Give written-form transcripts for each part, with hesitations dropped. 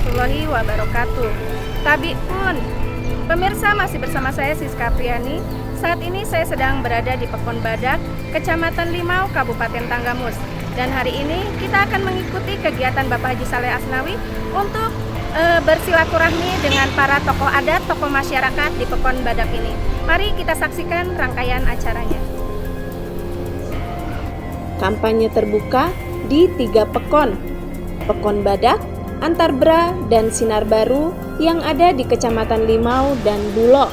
warahmatullahi wabarakatuh. Tabi pun, pemirsa masih bersama saya Siska Priani. Saat ini saya sedang berada di Pekon Badak, Kecamatan Limau, Kabupaten Tanggamus. Dan hari ini kita akan mengikuti kegiatan Bapak Haji Saleh Asnawi untuk bersilaturahmi dengan para tokoh adat, tokoh masyarakat di Pekon Badak ini. Mari kita saksikan rangkaian acaranya. Kampanye terbuka di 3 Pekon, Pekon Badak, Antarbra, dan Sinar Baru yang ada di Kecamatan Limau dan Bulog.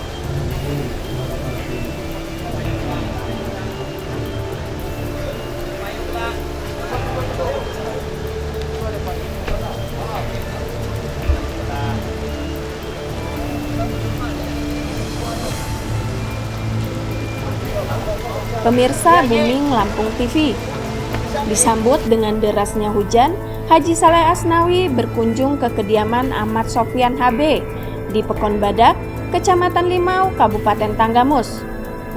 Pemirsa Booming Lampung TV, disambut dengan derasnya hujan, Haji Saleh Asnawi berkunjung ke kediaman Ahmad Sofyan HB di Pekon Badak, Kecamatan Limau, Kabupaten Tanggamus,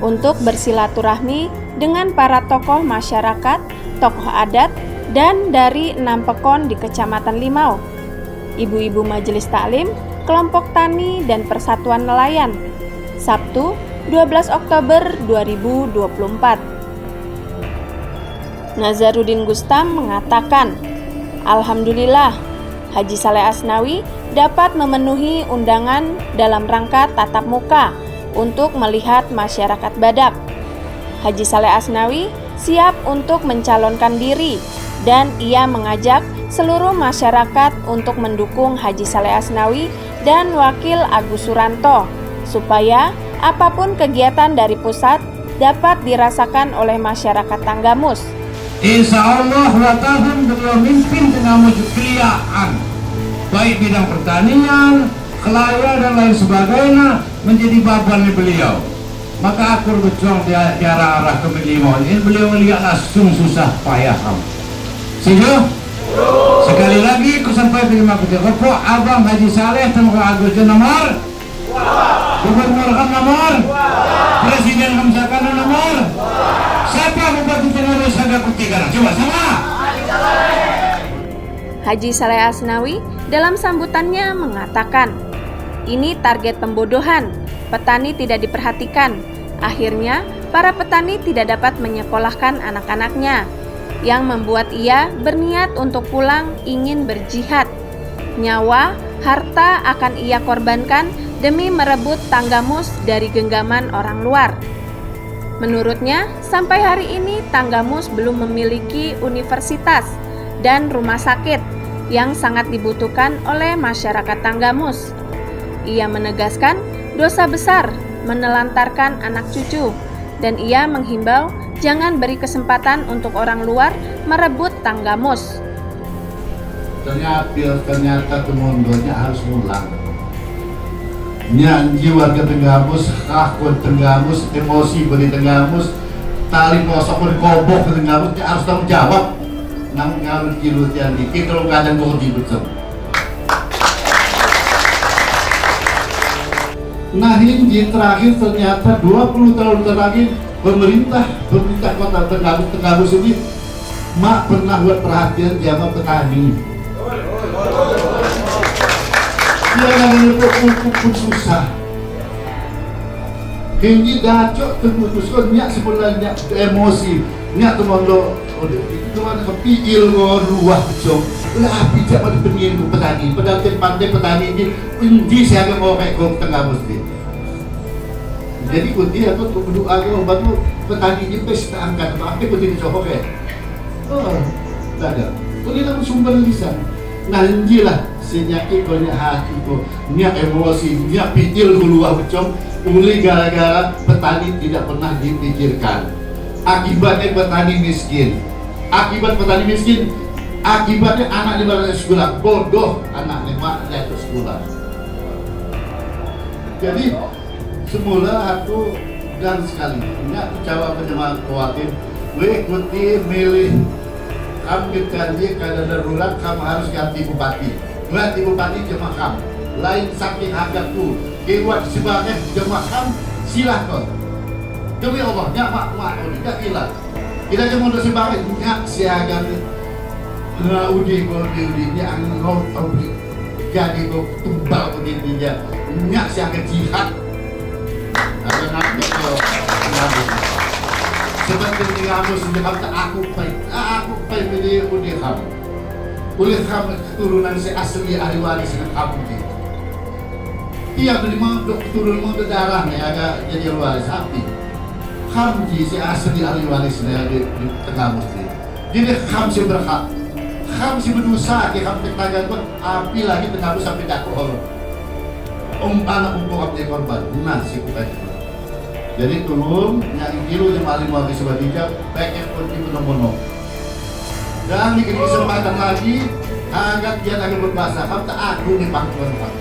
untuk bersilaturahmi dengan para tokoh masyarakat, tokoh adat, dan dari 6 pekon di Kecamatan Limau, ibu-ibu majelis taklim, kelompok tani, dan persatuan nelayan, Sabtu 12 Oktober 2024. Nazaruddin Gustam mengatakan, Alhamdulillah, Haji Saleh Asnawi dapat memenuhi undangan dalam rangka tatap muka untuk melihat masyarakat Badak. Haji Saleh Asnawi siap untuk mencalonkan diri dan ia mengajak seluruh masyarakat untuk mendukung Haji Saleh Asnawi dan Wakil Agus Suranto supaya apapun kegiatan dari pusat dapat dirasakan oleh masyarakat Tanggamus. Insya Allah tahun beliau mimpin dengan keliaan, baik bidang pertanian, kelaya dan lain sebagainya menjadi babannya beliau. Maka aku berjuang di arah ke Limau ini beliau melihat langsung susah payah. Setuju? Sekali lagi aku sampai terima kasih kepada Abang Haji Saleh Tengku Agus nomor, Gubernur kan nomor, Presiden kan nomor. Siapa Bupati Tenggamus Saga Kutiga? Coba sama. Haji Saleh Asnawi dalam sambutannya mengatakan, ini target pembodohan, petani tidak diperhatikan. Akhirnya, para petani tidak dapat menyekolahkan anak-anaknya, yang membuat ia berniat untuk pulang ingin berjihad. Nyawa, harta akan ia korbankan demi merebut Tanggamus dari genggaman orang luar. Menurutnya, sampai hari ini Tanggamus belum memiliki universitas dan rumah sakit yang sangat dibutuhkan oleh masyarakat Tanggamus. Ia menegaskan dosa besar menelantarkan anak cucu dan ia menghimbau jangan beri kesempatan untuk orang luar merebut Tanggamus. Ternyata kemundurnya harus ulang. Nyanyi warga Tenggamus, kakut Tenggamus, emosi beri Tenggamus, tali pelosok beri kobok Tenggamus, harus tanggung jawab. Nang ngarut kilut yang dikit kalau kadang gue dibecem. Nah ini terakhir ternyata 20 tahun terakhir pemerintah kota Tenggamus ini mak pernah buat perhatian sama petani. Dia nggak pun susah. Kini dacok terputuskan nyak sebenarnya emosi nyak teman lo itu mana kepikir lo luah cok lah api jangan dipengin petani padahal pandai petani ini undi saya mau kayak kau Tenggamus ni. Jadi kunci atau berdoa ke batu petani ini pesta angkat apa kunci dicokok ya. Oh, tak ada. Kunci dalam sumber lisan. Nah lah senyaki banyak hati ko, niat emosi, niat pikir luah becom, uli gara-gara petani tidak pernah dipikirkan. Akibatnya petani miskin. Akibat petani miskin, akibatnya anak di bawah sekolah bodoh, anak lemak di atas sekolah. Jadi semula aku dan sekali, niat coba penyemangat khawatir, ikuti milih. Kamu janji kalau darurat kamu harus ganti bupati. Ganti bupati jemaah kamu. Lain saking hargaku. Keluar sebagai jemaah kamu silahkan. Demi Allah, nyak mak ini tak hilang. Kita cuma untuk sebagai nyak siaga. Udi nyak angin jadi kau tumbal kau dia nyak siang jihad ada nanti kau seperti kamu sudah tak aku pai pilih oleh kamu keturunan si asli ahli waris dengan kamu gitu. Iya dari mau turun mau darahnya agak jadi ahli waris api. Kamu si asli ahli warisnya di tengah muslim. Jadi kamu si berhak, kamu si berdosa, kamu tertagan pun api lagi tengah sampai tak kohol. Anak kamu di korban, nasi kita. Jadi turun yang kilo 5 habis sebadija, baik pun itu nomor. Dan dikasih kesempatan lagi, agak dia lagi berbahasa, kamu tak aku di pangkuan kamu.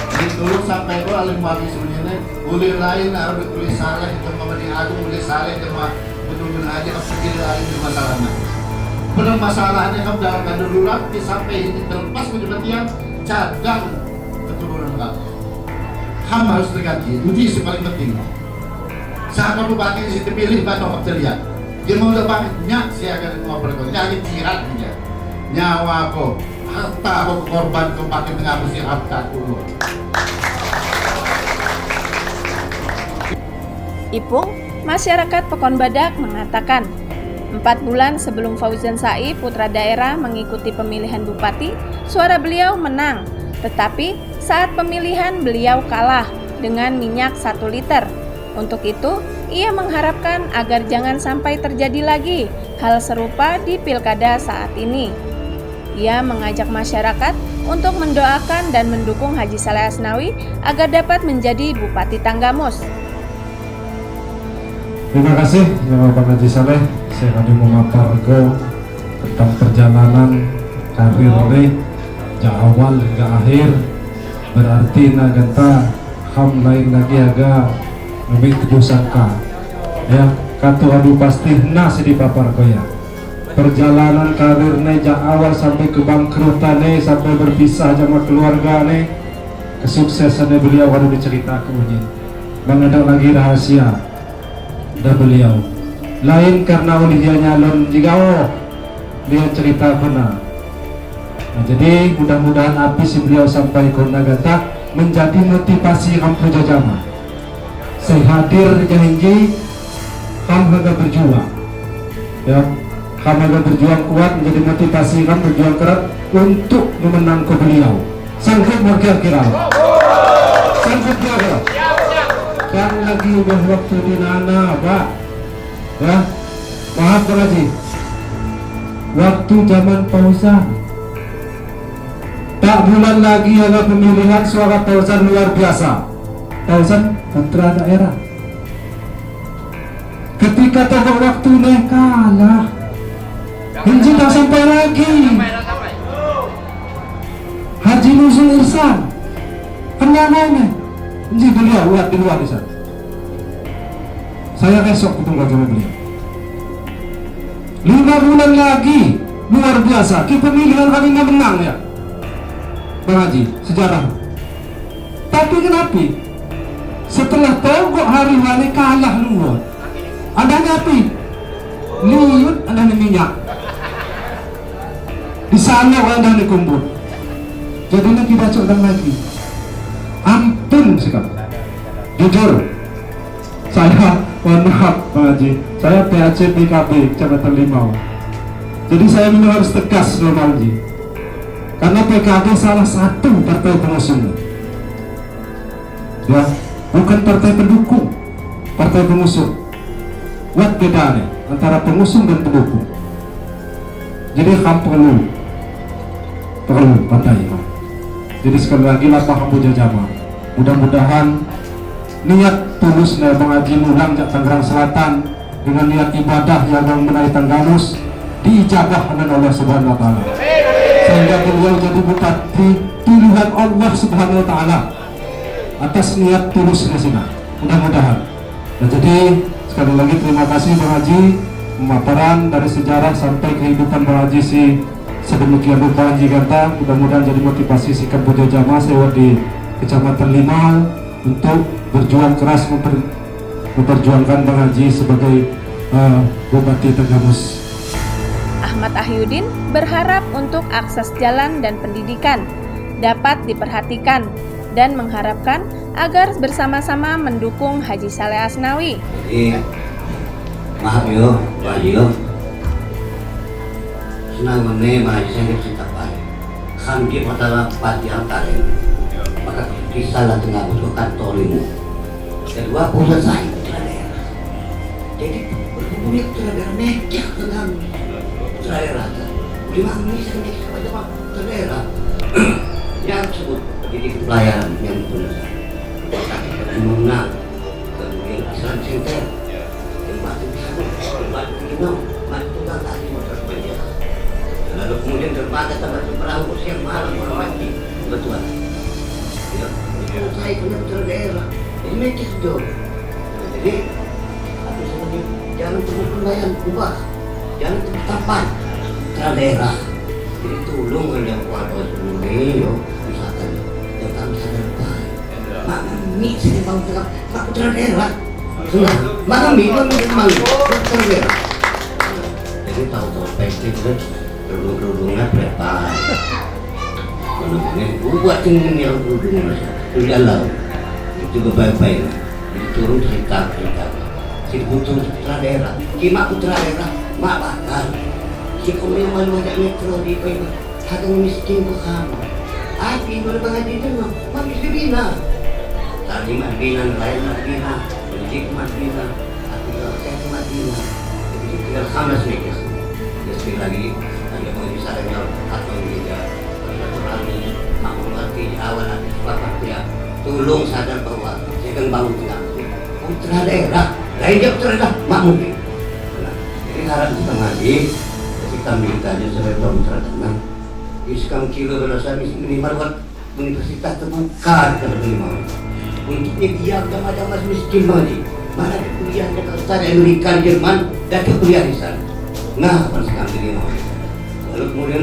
Jadi turun sampai kau alim habis sebenarnya, boleh lain harus tulis salah cuma mending aku boleh salah cuma betul-betul aja kamu pikir lain di masalahnya. Benar masalahnya kamu dalam keadaan darurat sampai ini terlepas kemudian cadang keturunan kamu. Kamu harus terganti, itu paling penting. Saat bupati di situ pilih banyak terlihat. Dia mau banyak saya akan ngobrol kau. Jadi jihad dia. Nyawa kau, harta kau korban kau pakai mengabusi harta kau. Ipung, masyarakat Pekon Badak mengatakan, 4 bulan sebelum Fauzan Sa'i putra daerah mengikuti pemilihan bupati, suara beliau menang. Tetapi saat pemilihan beliau kalah dengan minyak 1 liter. Untuk itu, ia mengharapkan agar jangan sampai terjadi lagi hal serupa di pilkada saat ini. Ia mengajak masyarakat untuk mendoakan dan mendukung Haji Saleh Asnawi agar dapat menjadi Bupati Tanggamus. Terima kasih Bapak Haji Saleh. Saya akan memaparkan tentang perjalanan karir dari awal hingga akhir. Berarti naganta ham lain lagi agak lebih tersangka. Ya, katu adu pasti nasi di papar koya. Perjalanan karirnyaจากawal sampai kebangkrutan sampai berpisah sama keluarga kesuksesannya beliau ada diceritakan begini. Mengenal lagi rahasia dan beliau lain karena oleh dia nyalon jika dia cerita benar. Nah, jadi mudah-mudahan api si beliau sampai ke Nagata menjadi motivasi kamu jajama. Saya hadir janji kamu agak berjuang, ya kamu agak berjuang kuat menjadi motivasi kamu berjuang keras untuk memenangkan beliau. Sanggup kira-kira? Sanggup kira-kira? Kan lagi udah waktu di Nana, Pak. Ya, maaf Pak Haji. Waktu zaman Fauzan. Tak bulan lagi ada pemilihan suara Fauzan luar biasa. Fauzan putra daerah. Ketika tengok waktu kalah, Hinji tak sampai lagi. Haji Nuzul Irsan, kenapa Hinji beliau lihat di luar di sana. Saya besok ketemu sama beliau. 5 bulan lagi, luar biasa. Kita pemilihan kali nggak menang ya, Bang Haji, sejarah. Tapi kenapa? Setelah togok hari ini kalah luar. Adanya api, liut adanya minyak. Di sana adanya kumpul. Jadi nak kita cokkan lagi. Ampun sikap. Jujur, saya mohon maaf Pak Haji, saya PAC PKB Kecamatan Limau. Jadi saya memang harus tegas sama Haji. Karena PKB salah satu partai pengusung. Ya, bukan partai pendukung, partai pengusung. What beda nih antara pengusung dan pendukung? Jadi kamu perlu pandai. Jadi sekali lagi lapah kamu jajama. Mudah-mudahan niat tulus Bang Haji MulangจากTangerang Selatan dengan niat ibadah yang menaik Tanggamus diijabah oleh Allah Subhanahu Wa Taala. Sehingga beliau jadi bupati pilihan Allah Subhanahu Wa Taala atas niat tulusnya sini. Mudah-mudahan. Nah, jadi sekali lagi terima kasih Bang Haji, pemaparan dari sejarah sampai kehidupan Bang Haji si sedemikian rupa Haji Ganta. Mudah-mudahan jadi motivasi sikap Bojo Jamaah sewa di Kecamatan Limau untuk berjuang keras memperjuangkan Bang Haji sebagai Bupati Tanggamus. Ahmad Ahyudin berharap untuk akses jalan dan pendidikan dapat diperhatikan dan mengharapkan agar bersama-sama mendukung Haji Saleh Asnawi. Jadi, maaf yo, Pak Haji, senang mengenai Haji saya cerita baik. Kami pada pagi antarin, maka kisahlah tengah untuk kantorimu. Kedua pun selesai daerah. Jadi berhubungan daerah meja dengan daerah. Lima menit saya kepada daerah yang disebut pendidik pelayanan yang benar. Kaki menang, kemudian asal center, yang batu disebut, batu minum, batu tadi motor banyak. Lalu kemudian dermaga tempat perahu siang malam orang mati, betul. Ya, saya punya betul daerah. Ini meja dong. Jadi, aku sebagai jangan terus pelayan ubah, jangan terus tapan daerah. Jadi tolong yang kuat dulu yo, misalkan yang kami sadar baik. Maka mi sini bang tengah, aku daerah. Sudah, maka mi memang daerah. Jadi tahu-tahu pasti itu kerudungnya berapa? Kemudian buat tinggi yang kerudungnya di dalam itu kebaik-baik. Jadi turun cerita. Si butuh putra daerah, kima putra daerah, mak bakal. Si komil banyak metro di Pemda, hadang miskin ke kamu. Api berbagai itu, mak bisa bina. Tadi mak bina, lain mak bina, pendidik mak bina, aku saya mak bina. Jadi tinggal kamu sedikit. Sekali lagi, ada yang bisa dengar atau tidak, berani, mak mengerti awal hati bapak dia. Tolong sadar bahwa saya akan bangun tengah putra daerah. Lain dia putra daerah, mak mungkin. Jadi harap kita ngaji. Kami tanya sebagai putra tenang. Iskam kilo belasan minimal buat universitas terbuka kita menerima. Untuknya dia ada mas miskin lagi. Mana ada kuliah di Australia, Amerika, Jerman, dan kuliah di sana. Nah, pas kami terima. Lalu kemudian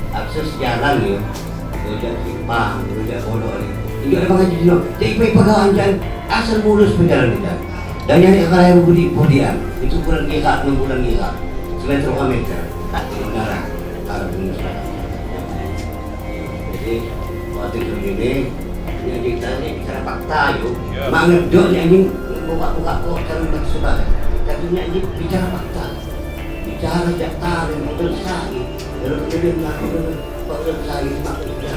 akses jalan ya, kerja simpang, kerja bodoh ini. Ini ada mengaji dino. Jadi pegangan jalan asal mulus berjalan di jalan. Dan yang dikatakan budian itu bulan gila, 6 bulan gila, semeter meter. Negara Arab Indonesia. Jadi waktu itu ini yang ditanya bicara fakta yuk, mengedoknya ini buka-buka kok cara bersuara. Tapi ini bicara fakta, bicara jakta dan model sahih. Lalu kemudian melakukan model sahih maksudnya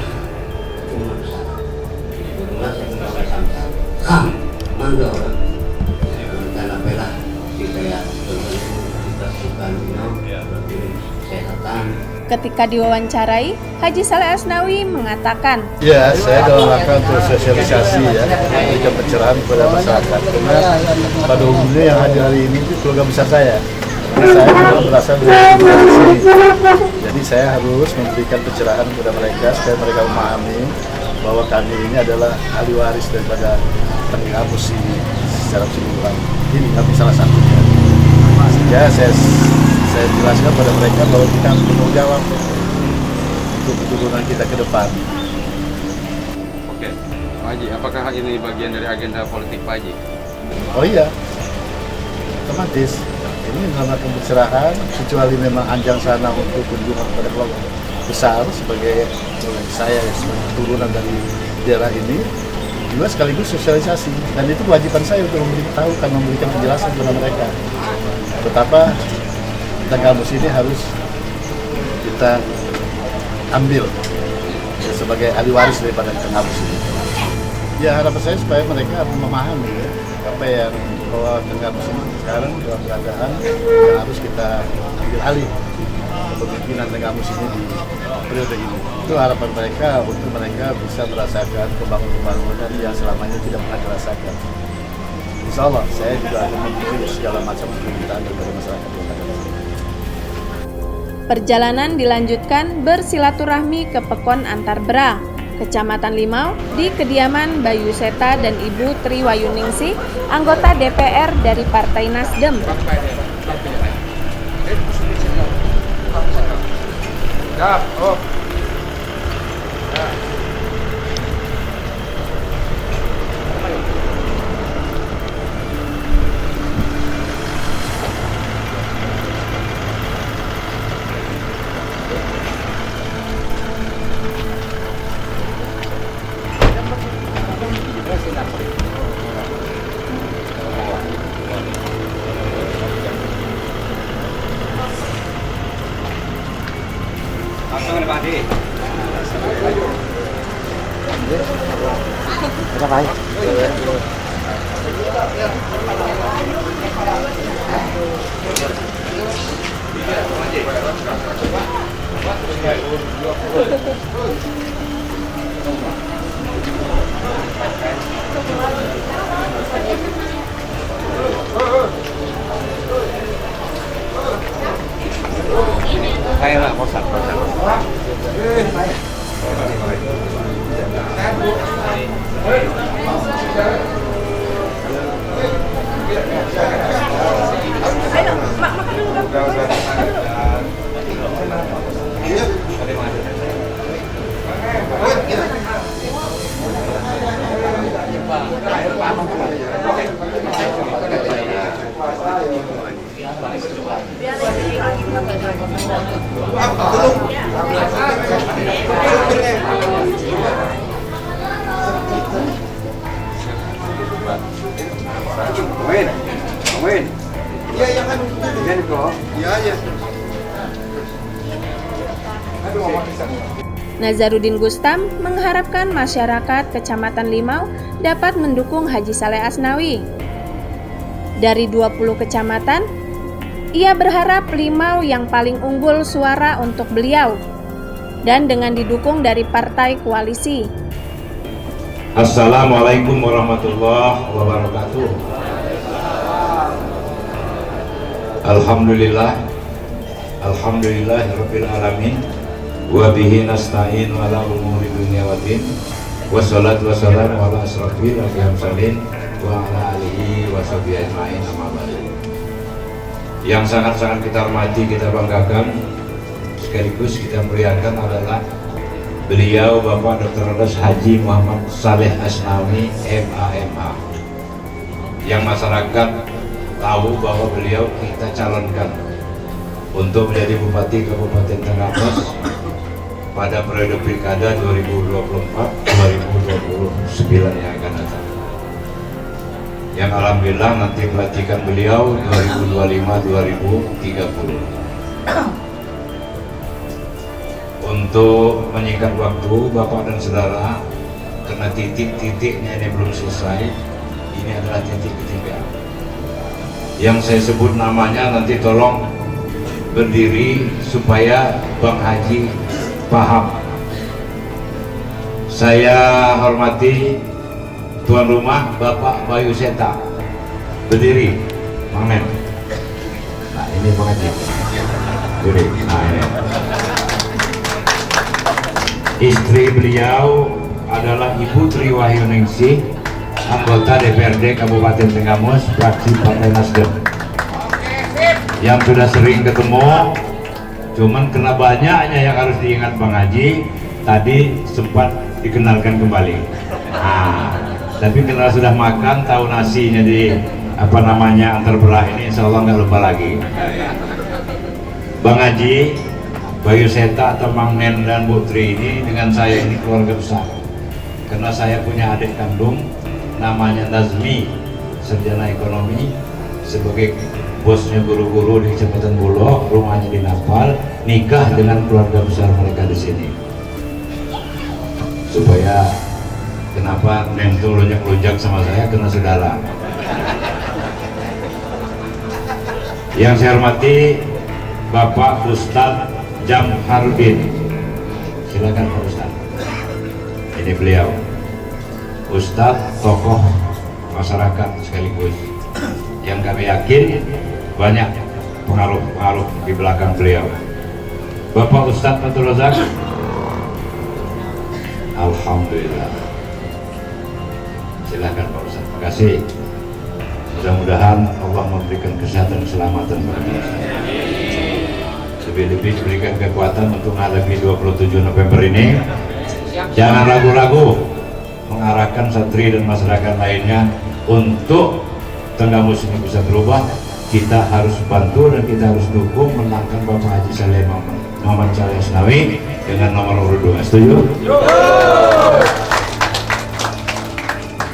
cuma besar. Itulah saya mengawas samsat. Mangga orang. Karena pelah saya bukan Ketika diwawancarai, Haji Saleh Asnawi mengatakan, ya, saya dalam rangka untuk sosialisasi ya, memberikan pencerahan kepada masyarakat. Karena pada umumnya yang hadir hari ini itu keluarga besar saya. Saya juga berasal dari sini. Jadi saya harus memberikan pencerahan kepada mereka supaya mereka memahami bahwa kami ini adalah ahli waris daripada kampus ini secara keseluruhan. Ini kami salah satunya. Sehingga saya jelaskan pada mereka bahwa kita harus bertanggung jawab untuk keturunan kita ke depan. Oke, Pak Haji, apakah ini bagian dari agenda politik Pak Haji? Oh iya, otomatis. Ini dalam pencerahan, kecuali memang anjang sana untuk kunjungan kepada kelompok besar sebagai saya sebagai keturunan dari daerah ini, juga sekaligus sosialisasi. Dan itu kewajiban saya untuk memberitahukan, memberikan penjelasan kepada mereka betapa tentang kampus ini harus kita ambil ya, sebagai ahli waris daripada kampus ini. Ya harapan saya supaya mereka memahami ya, apa yang bahwa kampus ini sekarang dalam keadaan yang harus kita ambil alih kepemimpinan kampus ini di periode ini. Itu harapan mereka untuk mereka bisa merasakan pembangunan yang selama ini tidak pernah dirasakan. Insya Allah saya juga akan memenuhi segala macam permintaan dari masyarakat yang ada. Perjalanan dilanjutkan bersilaturahmi ke Pekon Antar Bera, Kecamatan Limau, di kediaman Bayu Seta dan Ibu Tri Wayuningsih, anggota DPR dari Partai Nasdem. Langsung ke Pak Adi. Kayak lah, kosak. Amin. Iya, ya kan. Iya, kok. Iya, ya. Nazarudin Gustam mengharapkan masyarakat Kecamatan Limau dapat mendukung Haji Saleh Asnawi. Dari 20 kecamatan, ia berharap Limau yang paling unggul suara untuk beliau dan dengan didukung dari partai koalisi. Assalamualaikum warahmatullahi wabarakatuh. Alhamdulillahirabbil alamin wa bihi nasta'in ala umuri dunya waddin wassalatu wassalamu ala asrofil anbiya'i wa ala alihi wa sahbihi ajmain amma ba'du. Yang sangat-sangat kita hormati, kita banggakan, sekaligus kita muliakan adalah beliau Bapak Dr. Haji Muhammad Saleh Asnawi MA yang masyarakat tahu bahwa beliau kita calonkan untuk menjadi Bupati Kabupaten Tenggamus pada periode Pilkada 2024-2029 yang akan datang. Yang alhamdulillah nanti pelantikan beliau 2025-2030. Untuk menyingkat waktu, Bapak dan Saudara, karena titik-titiknya ini belum selesai, ini adalah titik ketiga. Yang saya sebut namanya nanti tolong berdiri supaya Bang Haji paham. Saya hormati tuan rumah Bapak Bayu Seta, berdiri, Mang Men. Nah ini Bang Haji, berdiri. Nah ini. Istri beliau adalah Ibu Tri Wahyuningsih, anggota DPRD Kabupaten Tenggamus, fraksi Partai Nasdem, yang sudah sering ketemu, cuman kena banyaknya yang harus diingat Bang Haji, tadi sempat dikenalkan kembali. Nah, tapi karena sudah makan, tahu nasinya di antar belah ini, insya Allah nggak lupa lagi. Bang Haji, Bayu Seta atau Mang Nen dan Bu Tri ini dengan saya ini keluarga besar, karena saya punya adik kandung namanya Nazmi, sarjana ekonomi, sebagai bosnya guru-guru di Kecamatan Bulog, rumahnya di Napal, nikah dengan keluarga besar mereka di sini. Supaya kenapa Nen itu lonjak-lonjak sama saya, karena saudara. Yang saya hormati Bapak Ustadz Jamharuddin, silakan Pak Ustadz. Ini beliau Ustadz, tokoh masyarakat sekaligus yang kami yakin banyak pengaruh di belakang beliau. Bapak Ustadz Fathul Razak, alhamdulillah. Silakan Pak Ustadz. Terima kasih. Mudah-mudahan Allah memberikan kesehatan keselamatan bagi kita. Lebih-lebih diberikan kekuatan untuk menghadapi 27 November ini. Jangan ragu-ragu mengarahkan santri dan masyarakat lainnya untuk Tenggamus ini bisa berubah. Kita harus bantu dan kita harus dukung menangkan Bapak Haji Saleh Muhammad Saleh Asnawi dengan nomor urut 2. Setuju?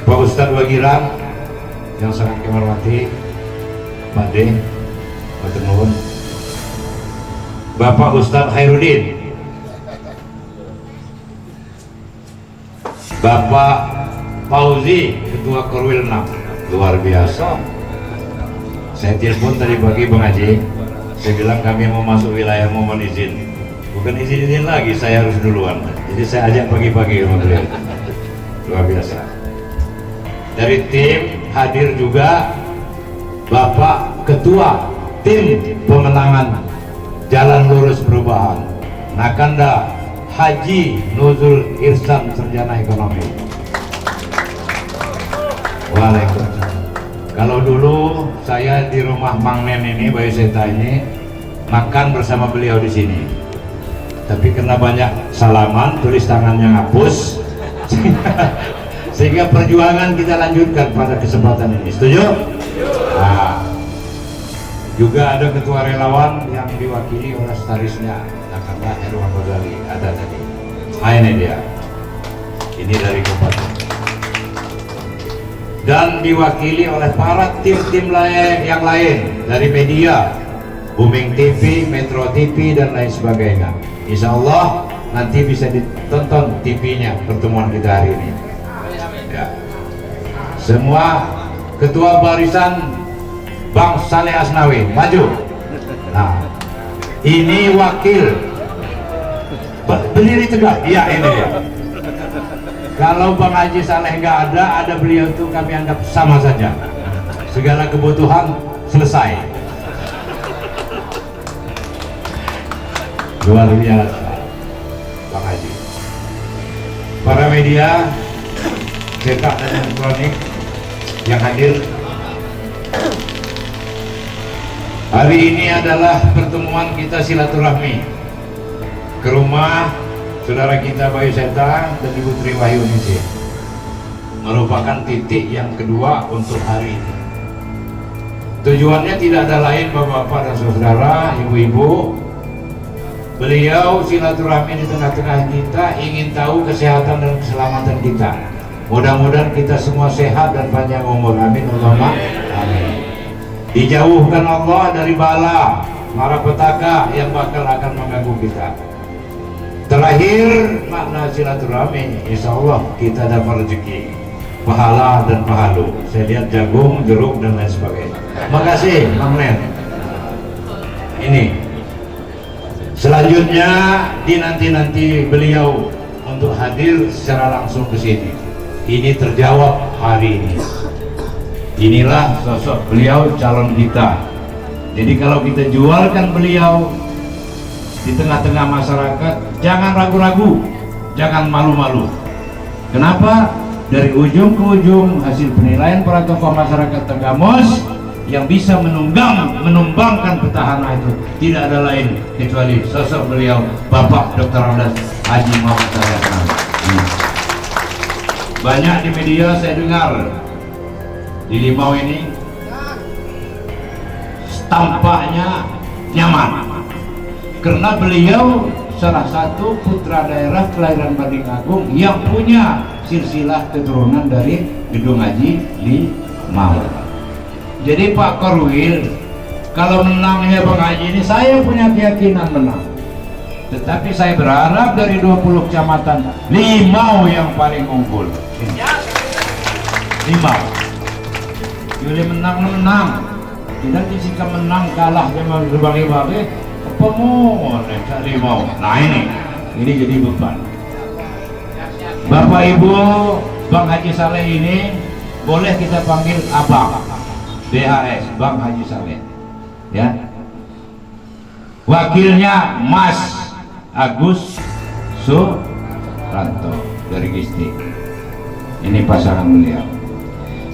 Pak Ustadz Wagiran yang sangat kami hormati, Pak D, Pak Tenun, Bapak Ustadz Khairuddin Bapak Fauzi, Ketua Korwil 6, luar biasa. Saya telepon tadi pagi Bang Haji, saya bilang kami mau masuk wilayah, mohon izin. Bukan izin lagi, saya harus duluan. Jadi saya ajak pagi-pagi sama beliau. Luar biasa. Dari tim hadir juga Bapak Ketua Tim Pemenangan Jalan Lurus Perubahan, Nakanda Haji Nuzul Irsan, Sarjana Ekonomi. Waalaikumsalam. Kalau dulu saya di rumah Mang Nen ini, Bayu Seta ini, makan bersama beliau di sini. Tapi karena banyak salaman, tulis tangannya ngapus, sehingga perjuangan kita lanjutkan pada kesempatan ini. Setuju? Nah, juga ada ketua relawan yang diwakili oleh starisnya, Nakanda Herwan Ghazali, ada tadi. Nah, ini dia. Ini dari Kabupaten. Dan diwakili oleh para tim-tim yang lain dari media, Booming TV, Metro TV, dan lain sebagainya. Insya Allah nanti bisa ditonton TV-nya pertemuan kita hari ini. Ya. Semua ketua barisan Bang Saleh Asnawi maju. Nah, ini wakil. Berdiri tegak. Iya, ini dia. Kalau Bang Haji Saleh nggak ada beliau itu kami anggap sama saja. Segala kebutuhan selesai. Luar biasa, Bang Haji. Para media, cetak dan elektronik yang hadir. Hari ini adalah pertemuan kita silaturahmi ke rumah saudara kita Bayu Seta dan Ibu Tri Wahyuningsih, merupakan titik yang kedua untuk hari ini. Tujuannya tidak ada lain bapak-bapak dan saudara, ibu-ibu, beliau silaturahmi di tengah-tengah kita, ingin tahu kesehatan dan keselamatan kita. Mudah-mudahan kita semua sehat dan panjang umur, amin Allahumma amin. Dijauhkan Allah dari bala, mara petaka yang bakal akan mengganggu kita. Terakhir, makna silaturahmi, insya Allah kita dapat rezeki, pahala dan pahalu. Saya lihat jagung, jeruk, dan lain sebagainya. Makasih, Mang Nen. Ini selanjutnya dinanti-nanti beliau untuk hadir secara langsung ke sini. Ini terjawab hari ini. Inilah sosok beliau, calon kita. Jadi kalau kita jualkan beliau di tengah-tengah masyarakat, jangan ragu-ragu, jangan malu-malu. Kenapa? Dari ujung ke ujung hasil penilaian para tokoh masyarakat Tenggamus yang bisa menumbangkan petahana itu tidak ada lain kecuali sosok beliau, Bapak Dr. Andes Haji Muhammad Saleh Asnawi. Banyak di media saya dengar di Limau ini tampaknya nyaman karena beliau salah satu putra daerah kelahiran Banding Agung yang punya silsilah keturunan dari Gedung Haji Limau. Jadi Pak Korwil, kalau menangnya Bang Haji ini, saya punya keyakinan menang. Tetapi saya berharap dari 20 kecamatan, Limau yang paling unggul. Limau. Jadi menang. Tidak jika menang kalah sama berbagai-bagai. Pemohon Limau. Nah ini jadi beban. Bapak Ibu, Bang Haji Saleh ini boleh kita panggil Abang, BHS, Bang Haji Saleh, ya. Wakilnya Mas Agus Suranto dari Gisti. Ini pasangan beliau.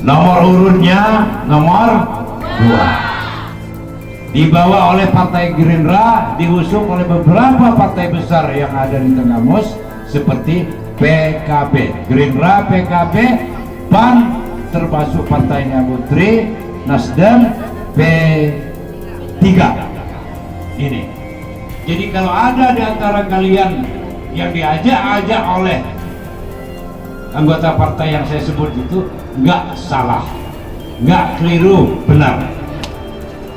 Nomor urutnya nomor 2. Dibawa oleh Partai Gerindra, diusung oleh beberapa partai besar yang ada di Tenggamus seperti PKB, Gerindra, PKB, PAN, termasuk partainya Putri, Nasdem, P3. Ini. Jadi kalau ada di antara kalian yang diajak-ajak oleh anggota partai yang saya sebut itu, nggak salah, nggak keliru, benar.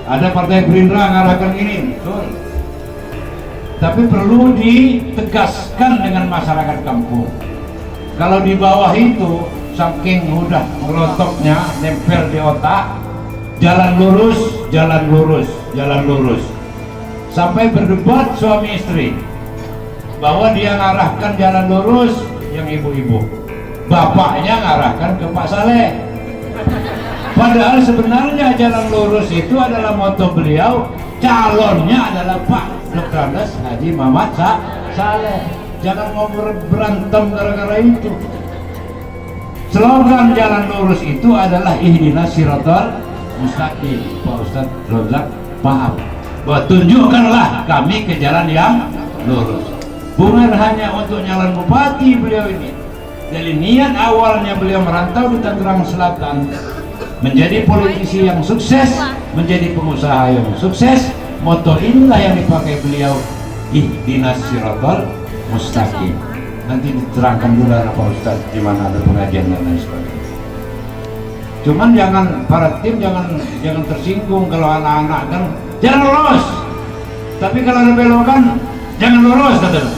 Ada partai Gerindra ngarahkan ini, betul. Tapi perlu ditegaskan dengan masyarakat kampung. Kalau di bawah itu saking udah ngerotoknya nempel di otak, jalan lurus, jalan lurus, jalan lurus, sampai berdebat suami istri bahwa dia ngarahkan jalan lurus yang ibu-ibu, bapaknya ngarahkan ke Pak Saleh. Padahal sebenarnya jalan lurus itu adalah moto beliau, calonnya adalah Pak Dr. Andes Haji Muhammad Saleh. Jangan mau berantem gara-gara itu. Slogan jalan lurus itu adalah ihdinas siratal mustaqim. Pak Ustadz Rozak paham bahwa tunjukkanlah kami ke jalan yang lurus. Bukan hanya untuk nyalon bupati beliau ini. Jadi niat awalnya beliau merantau di Tangerang Selatan, menjadi politisi yang sukses, menjadi pengusaha yang sukses. Moto inilah yang dipakai beliau, ihdinas siratal mustaqim. Nanti diterangkan dulu Pak Ustadz di mana ada pengajian dan lain sebagainya. Cuman jangan para tim jangan tersinggung kalau anak-anak kan jangan lurus. Tapi kalau ada belokan jangan lurus katanya.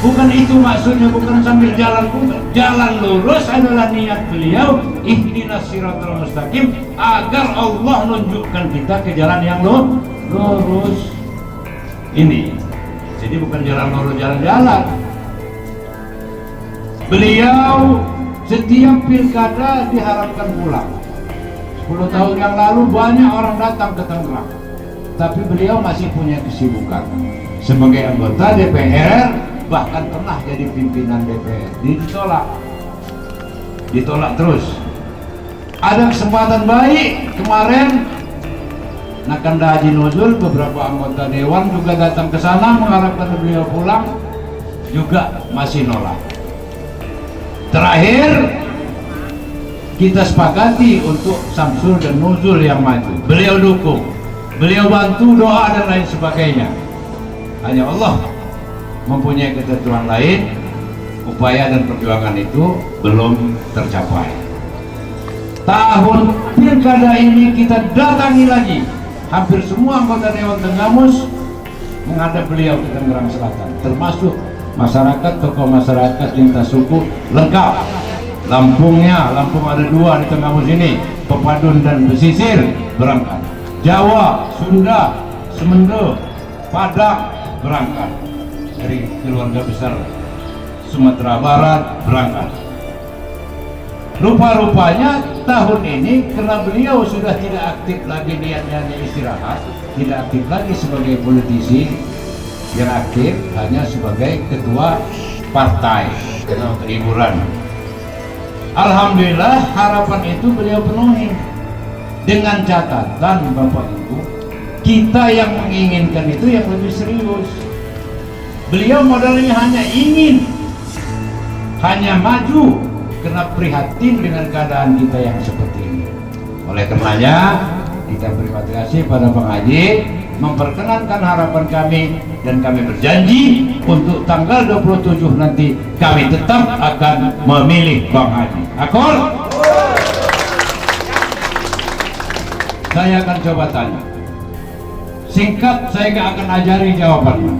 Bukan itu maksudnya, bukan sambil jalan, bukan. Jalan lurus adalah niat beliau, ihdinas siratal mustaqim, agar Allah nunjukkan kita ke jalan yang lurus. Ini. Jadi bukan jalan lurus jalan-jalan. Beliau setiap pilkada diharapkan pulang. 10 tahun yang lalu banyak orang datang ke Tangerang, tapi beliau masih punya kesibukan sebagai anggota DPR, bahkan pernah jadi pimpinan DPR. Ditolak terus. Ada kesempatan baik kemarin, Nakanda Haji Nuzul, beberapa anggota dewan juga datang ke sana mengharapkan beliau pulang, juga masih nolak. Terakhir kita sepakati untuk Samsul dan Nuzul yang maju. Beliau dukung, beliau bantu doa dan lain sebagainya. Hanya Allah mempunyai ketentuan lain, upaya dan perjuangan itu belum tercapai. Tahun pilkada ini kita datangi lagi. Hampir semua anggota Dewan Tenggamus menghadap beliau ke Tangerang Selatan, termasuk masyarakat, tokoh masyarakat lintas suku lengkap. Lampung ada 2 di Tenggamus ini, Pepadun dan Pesisir berangkat. Jawa, Sunda, Semendo, Padang berangkat. Dari keluarga besar Sumatera Barat berangkat. Rupa-rupanya tahun ini karena beliau sudah tidak aktif lagi, niatnya istirahat, tidak aktif lagi sebagai politisi yang aktif, hanya sebagai ketua partai karena untuk hiburan. Alhamdulillah harapan itu beliau penuhi dengan catatan Bapak Ibu, kita yang menginginkan itu yang lebih serius. Beliau modalnya hanya ingin, hanya maju karena prihatin dengan keadaan kita yang seperti ini. Oleh karenanya kita berterima kasih pada Bang Haji memperkenankan harapan kami, dan kami berjanji untuk tanggal 27 nanti kami tetap akan memilih Bang Haji. Akor? Saya akan coba tanya. Singkat, saya nggak akan ajari jawabannya.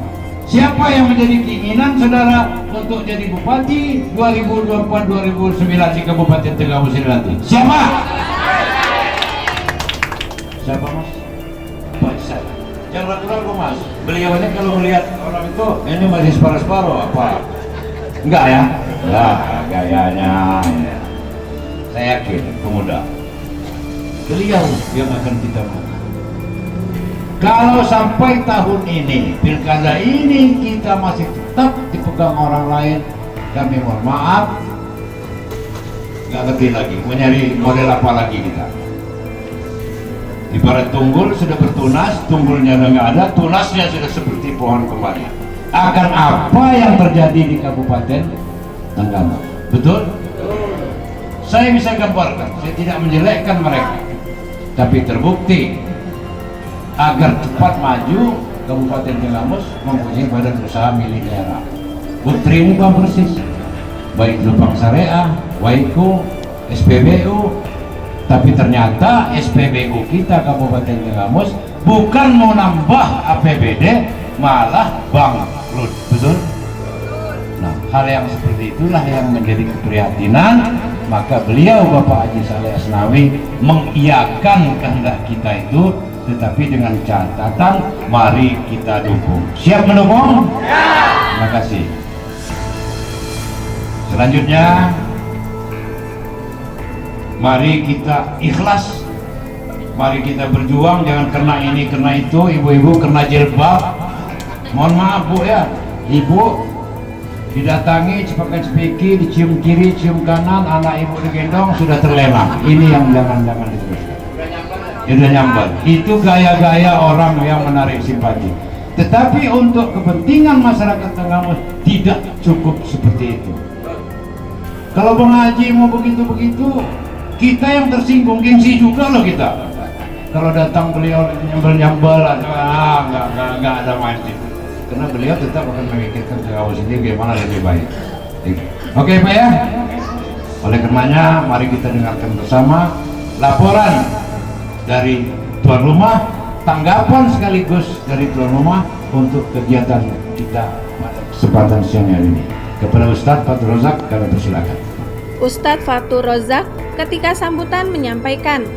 Siapa yang menjadi keinginan saudara untuk jadi bupati 2024-2029 di Kabupaten Tenggamus ini nanti? Siapa? Siapa Mas? Pak saya. Jangan ragu-ragu Mas. Beliau ini kalau melihat orang itu, ini masih separuh-separuh apa? Enggak ya? Enggak, gayanya. Ya. Saya yakin pemuda. Beliau yang akan kita buka. Kalau sampai tahun ini, pilkada ini kita masih tetap dipegang orang lain, kami mohon maaf, nggak ngerti lagi, mau nyari model apa lagi kita. Ibarat tunggul sudah bertunas, tunggulnya udah nggak ada, tunasnya sudah seperti pohon kembali. Akan apa yang terjadi di Kabupaten Tenggamus? Betul? Saya bisa gambarkan, saya tidak menjelekkan mereka, tapi terbukti. Agar cepat maju, Kabupaten Tenggamus mempunyai badan usaha milik daerah. Putri ini Bang persis, baik Lubang Syariah, Waiku, SPBU. Tapi ternyata SPBU kita Kabupaten Tenggamus bukan mau nambah APBD, malah bangkrut. Betul? Nah, hal yang seperti itulah yang menjadi keprihatinan. Maka beliau Bapak Haji Saleh Asnawi mengiyakan kehendak kita itu, tetapi dengan catatan mari kita dukung. Siap mendukung? Ya. Terima kasih. Selanjutnya, mari kita ikhlas, mari kita berjuang, jangan karena ini karena itu. Ibu-ibu kena jilbab, mohon maaf Bu ya, ibu didatangi pakai spiki, dicium kiri, cium kanan, anak ibu digendong sudah terlena. Ini yang jangan diteruskan. Sudah nyambar. Itu gaya-gaya orang yang menarik simpati. Tetapi untuk kepentingan masyarakat Tenggamus tidak cukup seperti itu. Kalau Bang Haji mau begitu-begitu, kita yang tersinggung, gengsi juga loh kita. Kalau datang beliau nyambel-nyambel, nggak ada main itu. Karena beliau tetap akan memikirkan Tenggamus ini bagaimana lebih baik. Oke Pak ya. Oleh karenanya, mari kita dengarkan bersama laporan dari tuan rumah, tanggapan sekaligus dari tuan rumah untuk kegiatan kita pada kesempatan siang hari ini. Kepada Ustadz Fatur Rozak kami persilakan. Ustadz Fatur Rozak ketika sambutan menyampaikan,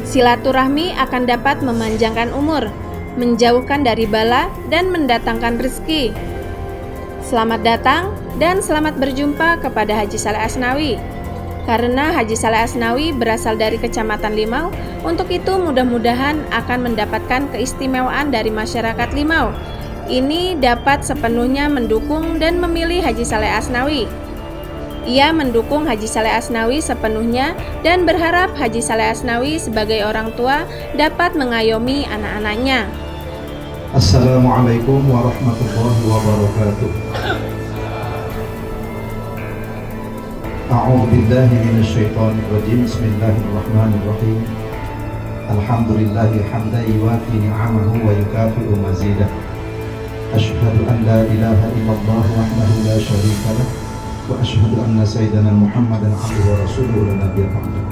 silaturahmi akan dapat memanjangkan umur, menjauhkan dari bala dan mendatangkan rezeki. Selamat datang dan selamat berjumpa kepada Haji Saleh Asnawi. Karena Haji Saleh Asnawi berasal dari Kecamatan Limau, untuk itu mudah-mudahan akan mendapatkan keistimewaan dari masyarakat Limau. Ini dapat sepenuhnya mendukung dan memilih Haji Saleh Asnawi. Ia mendukung Haji Saleh Asnawi sepenuhnya dan berharap Haji Saleh Asnawi sebagai orang tua dapat mengayomi anak-anaknya. Assalamualaikum warahmatullahi wabarakatuh. A'udzu billahi minasyaitonir rajim. Bismillahirrahmanirrahim. Alhamdulillahi hamdan yuwafi ni'amahu wa yukafi'u mazidah. Asyhadu an la ilaha illallah wahdahu la syarika lah wa asyhadu anna sayyidana Muhammadan abduhu wa rasuluhu la nabiyya ba'dahu.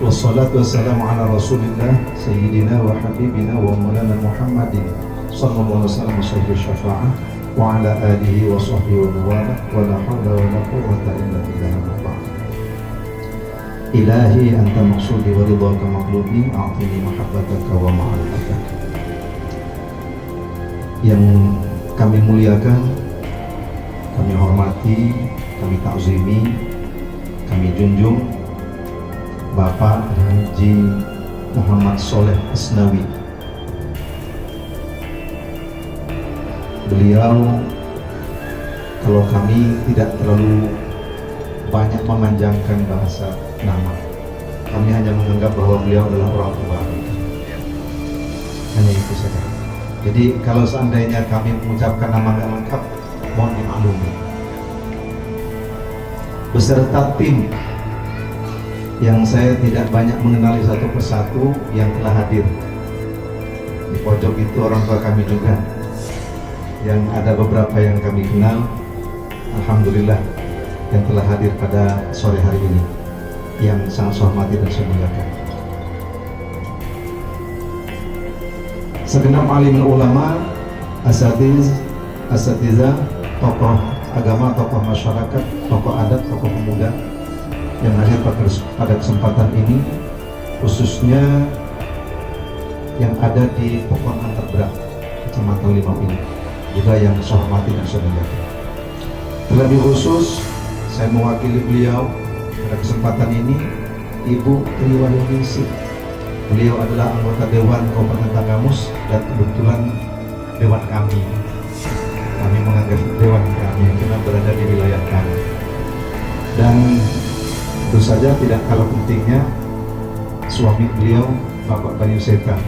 Wassalatu wassalamu ala rasulillah sayyidina wa habibina wa maulana Muhammadin sallallahu alaihi wasallam sahibul syafa'ah wa ala alihi wa sahbihi wa mawala wa la hawla wa la quwwata illa billah. Ilahi anta maqsudi wa ridhaka maqlubi a'tini mahabbataka wa ma'rifataka. Yang kami muliakan, kami hormati, kami ta'zimi, kami junjung Bapak Haji Muhammad Saleh Asnawi. Beliau, kalau kami tidak terlalu banyak memanjangkan bahasa nama, kami hanya menganggap bahwa beliau adalah orang tua. Hanya itu saja. Jadi kalau seandainya kami mengucapkan nama yang lengkap, mohon dimaklumi. Beserta tim yang saya tidak banyak mengenali satu persatu yang telah hadir. Di pojok itu orang tua kami juga, yang ada beberapa yang kami kenal, alhamdulillah, yang telah hadir pada sore hari ini, yang sangat saya hormati dan saya muliakan. Segenap alim ulama, asatidzah, tokoh agama, tokoh masyarakat, tokoh adat, tokoh pemuda yang hadir pada kesempatan ini, khususnya yang ada di Pokon Antarberak, Kecamatan Limau ini, juga yang saya hormati dan saya muliakan. Terlebih khusus, saya mewakili beliau pada kesempatan ini, Ibu Triwahyuningsih. Beliau adalah anggota Dewan Kabupaten Tanggamus dan kebetulan Dewan kami. Kami menganggap Dewan kami karena berada di wilayah kami. Dan tentu saja tidak kalah pentingnya suami beliau, Bapak Bayu Setan.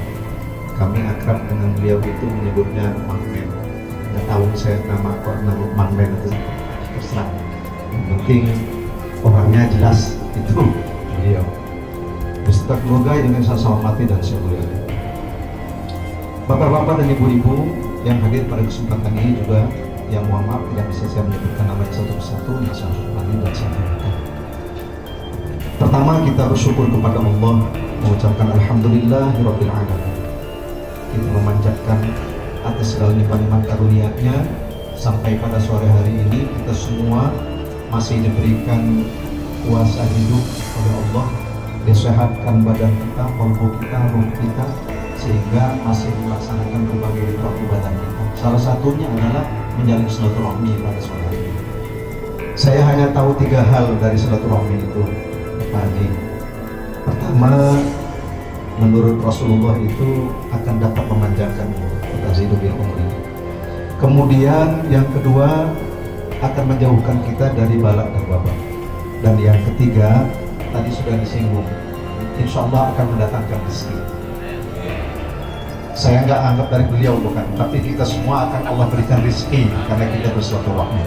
Kami akrab dengan beliau itu menyebutnya Mang Men. Nggak tahu saya nama Mang Men itu terserah. Yang penting orangnya jelas itu beliau. Beserta keluarga dengan saya hormati dan saya muliakan. Bapak-bapak dan ibu-ibu yang hadir pada kesempatan ini juga, yang mohon maaf tidak bisa saya menyebutkan namanya satu persatu, yang saya hormati dan saya muliakan. Pertama, kita bersyukur kepada Allah, mengucapkan alhamdulillahirabbil alamin. Kita memanjatkan atas segala nikmat karunia-Nya sampai pada sore hari ini kita semua masih diberikan kuasa hidup oleh Allah, disehatkan badan kita, kalbu kita, ruh kita, sehingga masih melaksanakan berbagai ritual ibadah kita. Salah satunya adalah menjalin silaturahmi pada sore hari ini. Saya hanya tahu 3 hal dari silaturahmi itu, Pak Haji. Pertama, menurut Rasulullah itu akan dapat memanjangkan umur. Kemudian yang kedua, akan menjauhkan kita dari balak dan wabah. Dan yang ketiga, tadi sudah disinggung, insya Allah akan mendatangkan rezeki. Saya nggak anggap dari beliau bukan, tapi kita semua akan Allah berikan rezeki karena kita bersilaturahmi.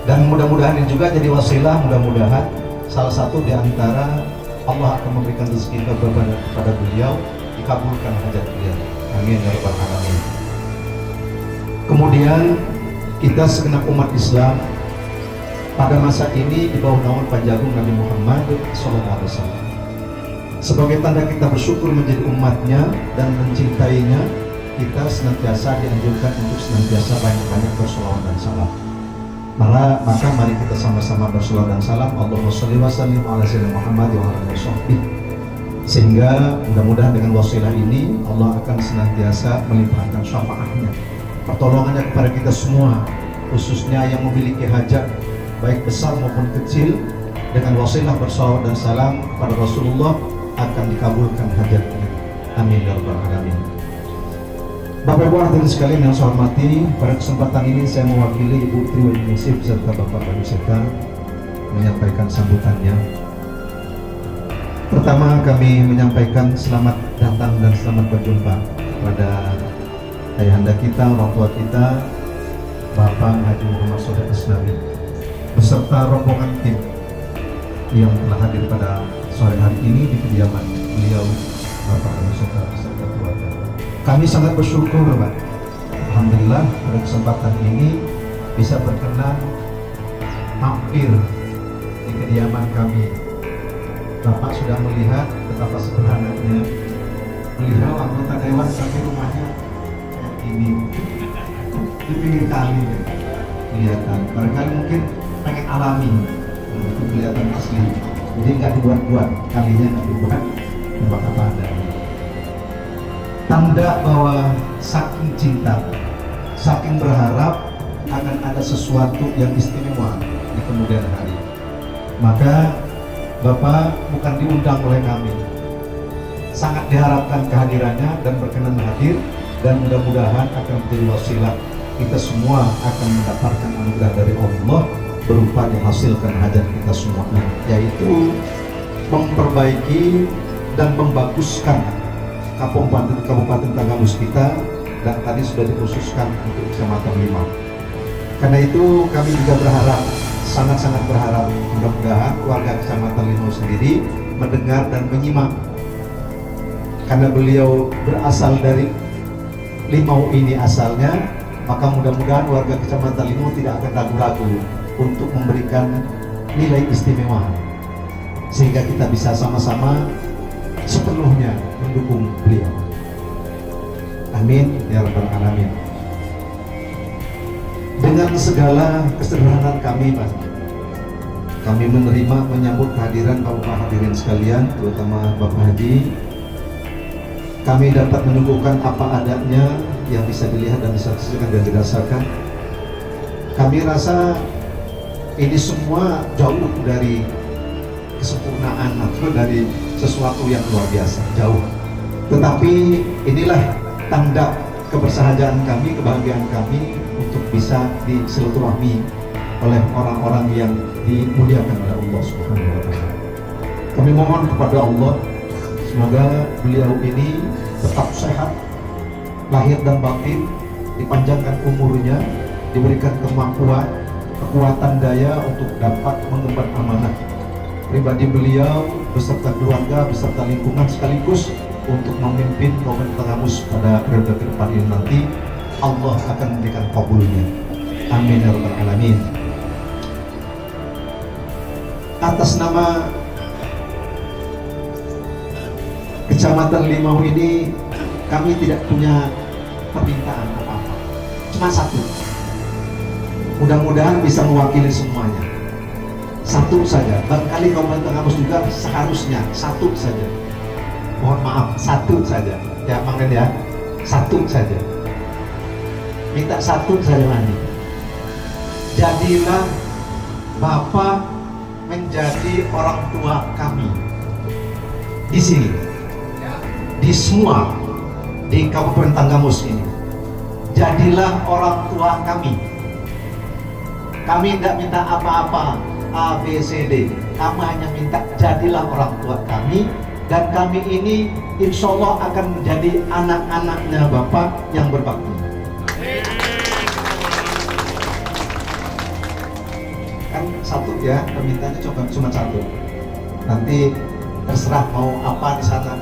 Dan mudah-mudahan ini juga jadi wasilah, mudah-mudahan salah satu di antara Allah akan memberikan rezeki kepada beliau, dikabulkan hajat beliau. Amin ya rabbal alamin. Kemudian kita segenap umat Islam pada masa ini di bawah naungan Panjagung Nabi Muhammad SAW, sebagai tanda kita bersyukur menjadi umatnya dan mencintainya, kita senantiasa dianjurkan untuk senantiasa banyak-banyak bersolawat dan salam. Maka mari kita sama-sama bersolawat dan salam. Allahumma sholli wa sallim ala sayyidina Muhammad wa ala alihi washabbihi. Sehingga mudah-mudahan dengan wasilah ini Allah akan senantiasa melimpahkan syafaatnya, pertolongannya kepada kita semua, khususnya yang memiliki hajat baik besar maupun kecil. Dengan wasilah bersolawat dan salam kepada Rasulullah akan dikabulkan hajatnya. Amin ya rabbal alamin. Bapak Ibu hadirin sekalian yang saya hormati, pada kesempatan ini saya mewakili Ibu Triwahyuningsih serta Bapak Bayu Seta menyampaikan sambutannya. Pertama, kami menyampaikan selamat datang dan selamat berjumpa pada ayahanda kita, orang tua kita, Bapak Haji Muhammad Sodiq Isnami, beserta rombongan tim yang telah hadir pada sore hari ini di kediaman beliau, Bapak Bayu Seta beserta keluarga. Kami sangat bersyukur, Pak. Alhamdulillah pada kesempatan ini bisa berkenan mampir di kediaman kami. Bapak sudah melihat betapa sederhananya beliau, anggota dewan, tapi rumahnya kayak ini di pinggir kali kelihatan. Barangkali mungkin pengen alami, itu kelihatan asli. Jadi nggak dibuat-buat, kalinya nggak dibuat, tempat apa ada. Tanda bahwa saking cinta, saking berharap akan ada sesuatu yang istimewa di kemudian hari. Maka Bapak bukan diundang oleh kami, sangat diharapkan kehadirannya dan berkenan hadir, dan mudah-mudahan akan menjadi wasilah kita semua akan mendapatkan anugerah dari Allah berupa dihasilkan hajat kita semuanya, yaitu memperbaiki dan membaguskan Kabupaten Tanggamus kita, dan tadi sudah dikhususkan untuk Kecamatan Limau. Karena itu kami juga berharap, sangat-sangat berharap, mudah-mudahan warga Kecamatan Limau sendiri mendengar dan menyimak. Karena beliau berasal dari Limau ini asalnya, maka mudah-mudahan warga Kecamatan Limau tidak akan ragu-ragu untuk memberikan nilai istimewa, sehingga kita bisa sama-sama sepenuhnya mendukung beliau. Amin ya rabbal alamin. Dengan segala kesederhanaan kami, Pak, kami menerima menyambut kehadiran Bapak hadirin sekalian, terutama Bapak Haji. Kami dapat menyuguhkan apa adanya yang bisa dilihat dan disaksikan dan dirasakan. Kami rasa ini semua jauh dari kesempurnaan atau dari sesuatu yang luar biasa, jauh. Tetapi inilah tanda kebersahajaan kami, kebahagiaan kami untuk bisa disilaturahmi oleh orang-orang yang dimuliakan oleh Allah Subhanahu wa Ta'ala. Kami mohon kepada Allah, semoga beliau ini tetap sehat, lahir dan batin, dipanjangkan umurnya, diberikan kemampuan, kekuatan daya untuk dapat mengemban amanah pribadi beliau beserta keluarga, beserta lingkungan, sekaligus untuk memimpin Kabupaten Tanggamus pada periode ke depan ini nanti. Allah akan memberikan kabulnya. Amin ya rabbal alamin. Atas nama Kecamatan Limau ini, kami tidak punya permintaan apa-apa, cuma satu, mudah-mudahan bisa mewakili semuanya. Satu saja, barangkali Kabupaten Tenggamus juga seharusnya satu saja. Mohon maaf, satu saja. Ya, Mang Den ya, satu saja. Minta satu saja lagi. Jadilah Bapak menjadi orang tua kami di sini, di semua di Kabupaten Tanggamus ini. Jadilah orang tua kami. Kami tidak minta apa-apa A, B, C, D. Kami hanya minta jadilah orang tua kami, dan kami ini insya Allah akan menjadi anak-anaknya Bapak yang berbakti. Kan satu ya, permintaannya cuma satu. Nanti terserah mau apa di sana.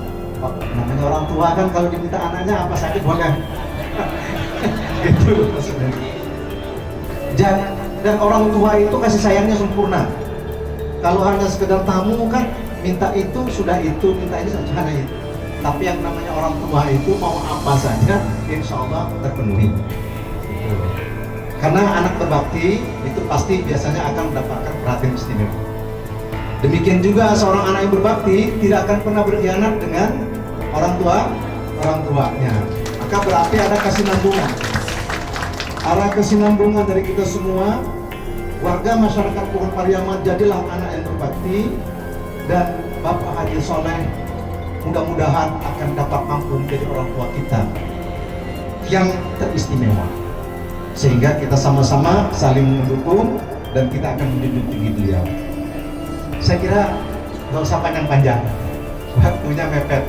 Namanya orang tua kan kalau diminta anaknya apa saja boleh. Gitu maksudnya. Dan orang tua itu kasih sayangnya sempurna. Kalau hanya sekedar tamu kan minta itu sudah itu, minta ini saja itu. Tapi yang namanya orang tua itu mau apa saja insya Allah terpenuhi. Karena anak berbakti itu pasti biasanya akan mendapatkan perhatian istimewa. Demikian juga seorang anak yang berbakti tidak akan pernah berkhianat dengan orang tuanya. Maka berarti ada kesinambungan. Arah kesinambungan dari kita semua, warga masyarakat Pohon Pariaman, jadilah anak yang berbakti, dan Bapak Haji Soleh mudah-mudahan akan dapat mampu menjadi orang tua kita yang teristimewa, sehingga kita sama-sama saling mendukung dan kita akan menjunjung tinggi beliau. Saya kira nggak usah panjang-panjang, waktunya mepet.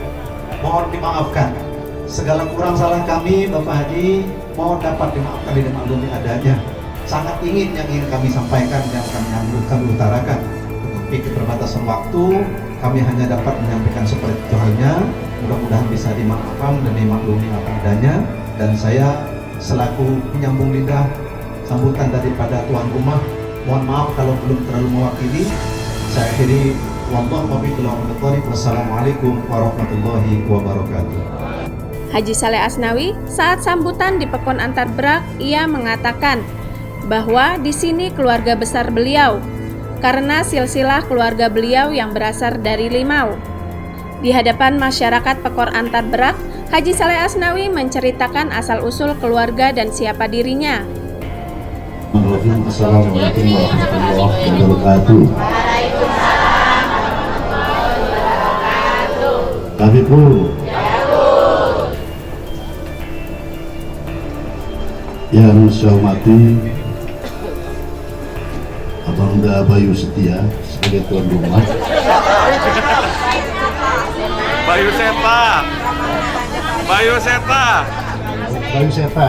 Mohon dimaafkan segala kurang salah kami, Bapak Haji, mohon dapat dimaafkan dan dimaklumi adanya. Sangat ingin yang ingin kami sampaikan dan kami utarakan, tetapi keterbatasan waktu kami hanya dapat menyampaikan seperti itu halnya. Mudah-mudahan bisa dimaafkan dan dimaklumi apa adanya. Dan saya selaku penyambung lidah sambutan daripada tuan rumah, mohon maaf kalau belum terlalu mewakili. Saya akhiri, wassalamualaikum warahmatullahi wabarakatuh. Haji Saleh Asnawi saat sambutan di Pekon Antar Berak, ia mengatakan bahwa di sini keluarga besar beliau karena silsilah keluarga beliau yang berasal dari Limau. Di hadapan masyarakat Pekon Antar Berak, Haji Saleh Asnawi menceritakan asal-usul keluarga dan siapa dirinya. Assalamualaikum warahmatullahi wabarakatuh. Kami pun yang saya hormati Abangda Bayu Setia sebagai tuan rumah. Bayu Seta Bayu Seta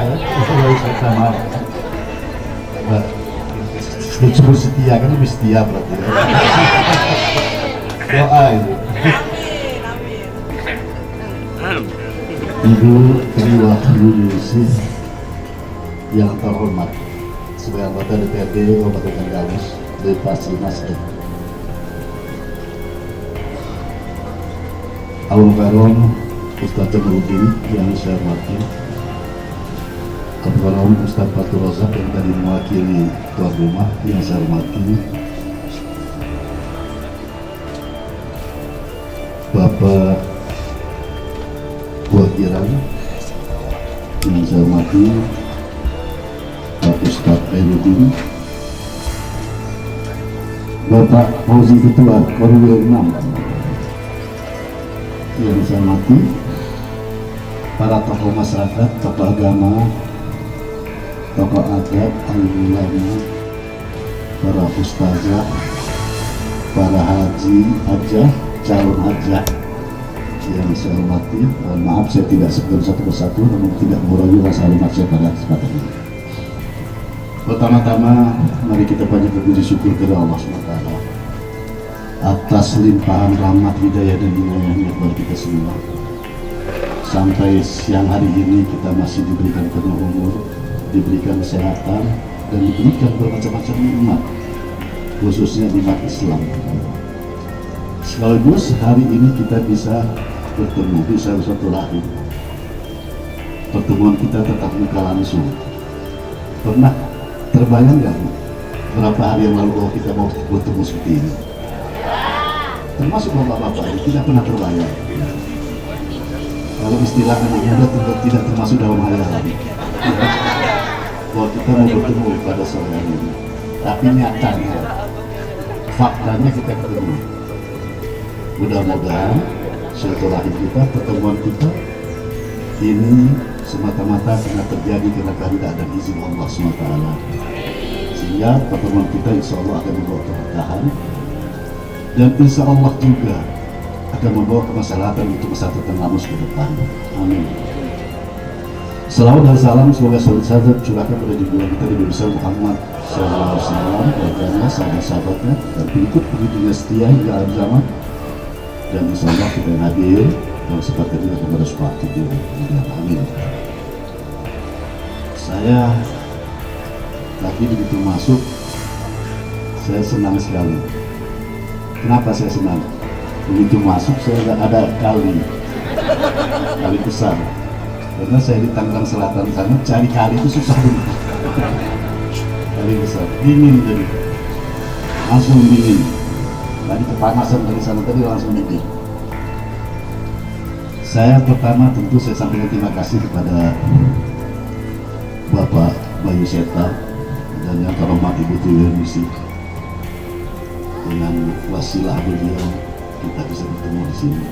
ya, Bayu Seta, maaf. Disebut setia kan lebih setia berarti ya. Doa itu. Ibu Tri Wahyuningsih yang terhormat sebagai anggota DPRD Kabupaten Tanggamus dari Partai Nasdem. Al Karom Ustaz Jamaludin yang saya hormati, Al Karom Ustaz Fatur Razak yang tadi mewakili tuan rumah yang saya hormati, Bapak Wakiran yang saya hormati, Pak Ustaz Khairuddin, Bapak Fauzi Ketua Korwil 6 yang saya hormati, para tokoh masyarakat, tokoh agama, tokoh adat, alim ulama, para ustazah, para haji, hajah, calon hajah yang saya hormati. Mohon maaf saya tidak sebut satu persatu, namun tidak mengurangi rasa hormat saya pada kesempatan ini. Pertama-tama mari kita banyak berpuji syukur kepada Allah SWT atas limpahan rahmat, hidayah dan inayahnya kepada kita semua. Sampai siang hari ini kita masih diberikan penuh umur, diberikan kesehatan, dan diberikan bermacam-macam nikmat, khususnya nikmat Islam. Sekaligus hari ini kita bisa bertemu, bisa bersilaturahmi. Pertemuan kita tetap muka langsung. Pernah terbayang nggak Bu, berapa hari yang lalu bahwa kita mau bertemu seperti ini? Termasuk bapak-bapak ini tidak pernah terbayang. Kalau istilah anak muda tidak termasuk dalam hayalan bahwa kita mau bertemu pada sore hari ini. Tapi nyatanya, faktanya kita ketemu. Mudah-mudahan silaturahim kita, pertemuan kita ini semata-mata karena terjadi karena kehendak dan izin Allah SWT. Sehingga pertemuan kita insya Allah akan membawa keberkahan dan insya Allah juga akan membawa kemaslahatan untuk masyarakat Tenggamus ke depan. Amin. Salawat dan salam semoga selalu curahkan pada junjungan kita Nabi besar Muhammad SAW, keluarganya, sahabat-sahabatnya, dan pengikut-pengikutnya setia hingga akhir zaman. Dan insya Allah kita yang hadir dalam kesempatan ini akan bersuatu di amin. Saya tadi begitu masuk, saya senang sekali. Kenapa saya senang? Begitu masuk saya ada kali besar. Karena saya di Tangerang Selatan sana cari kali itu susah dulu. Kali besar, dingin jadi, langsung dingin. Tadi kepanasan dari sana tadi langsung dingin. Saya pertama tentu saya sampaikan terima kasih kepada Bapak Bayu Seta dan yang terhormat Ibu Tuyunisih. Dengan wasilah beliau kita bisa bertemu di sini.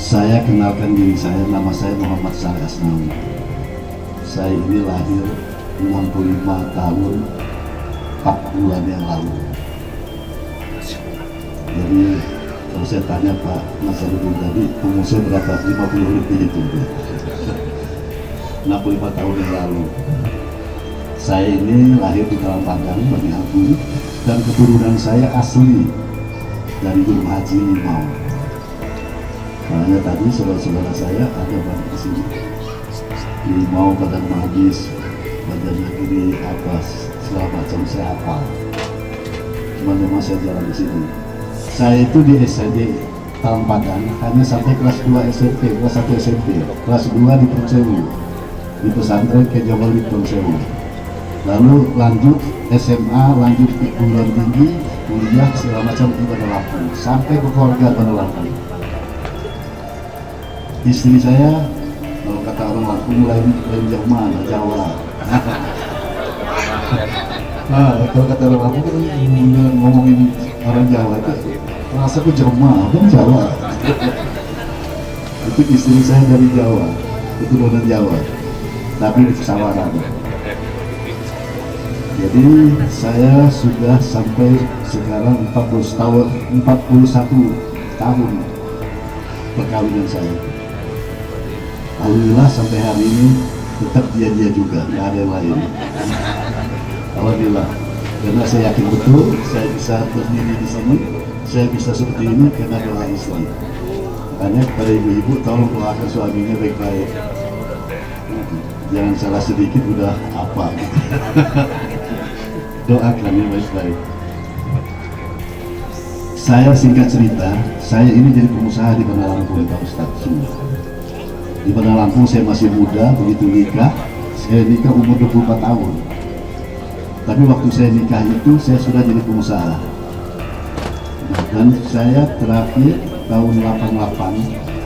Saya kenalkan diri saya, nama saya Muhammad Saleh Asnawi. Saya ini lahir 65 tahun 4 bulan yang lalu. Jadi kalau saya tanya Pak Nasaruddin tadi, umur saya berapa? 50 lebih itu. 65 tahun yang lalu. Saya ini lahir di Padang, Bani Agung, dan keturunan saya asli dari Gunung Haji Limau. Makanya tadi saudara-saudara saya ada banyak di sini. Limau, Padang Magis, Bandar Negeri, Abbas, segala macam saya hafal. Cuma memang saya jalan di sini. Saya itu di SID Talang Padang hanya sampai kelas 2 SMP, kelas 1 SMP, kelas 2 di Ponsewu, di pesantren Kejawal di Ponsewu. Lalu lanjut SMA, lanjut ke perguruan tinggi, kuliah segala macam di Bandar Lampung, sampai ke keluarga Bandar Lampung. Istri saya, kalau kata orang Lampung, lain jauh mana, Jawa. Nah, kalau kata orang Lampung kan ngomongin orang Jawa itu terasa aku jauh mana, kan Jawa. Itu istri saya dari Jawa, keturunan Jawa, tapi di Sawaran. Jadi saya sudah sampai sekarang 41 tahun perkawinan saya. Alhamdulillah sampai hari ini tetap dia juga, nggak ada yang lain. Alhamdulillah, karena saya yakin betul saya bisa berdiri di sini, saya bisa seperti ini karena doa istri. Makanya kepada ibu-ibu tolong doakan suaminya baik-baik. Jangan salah sedikit udah apa. Doakan yang baik-baik. Saya singkat cerita, saya ini jadi pengusaha di Bandar Lampung, Pak Ustadz semua. Di Bandar Lampung saya masih muda, begitu nikah, saya nikah umur 24 tahun. Tapi waktu saya nikah itu saya sudah jadi pengusaha. Nah, dan saya terakhir tahun 88,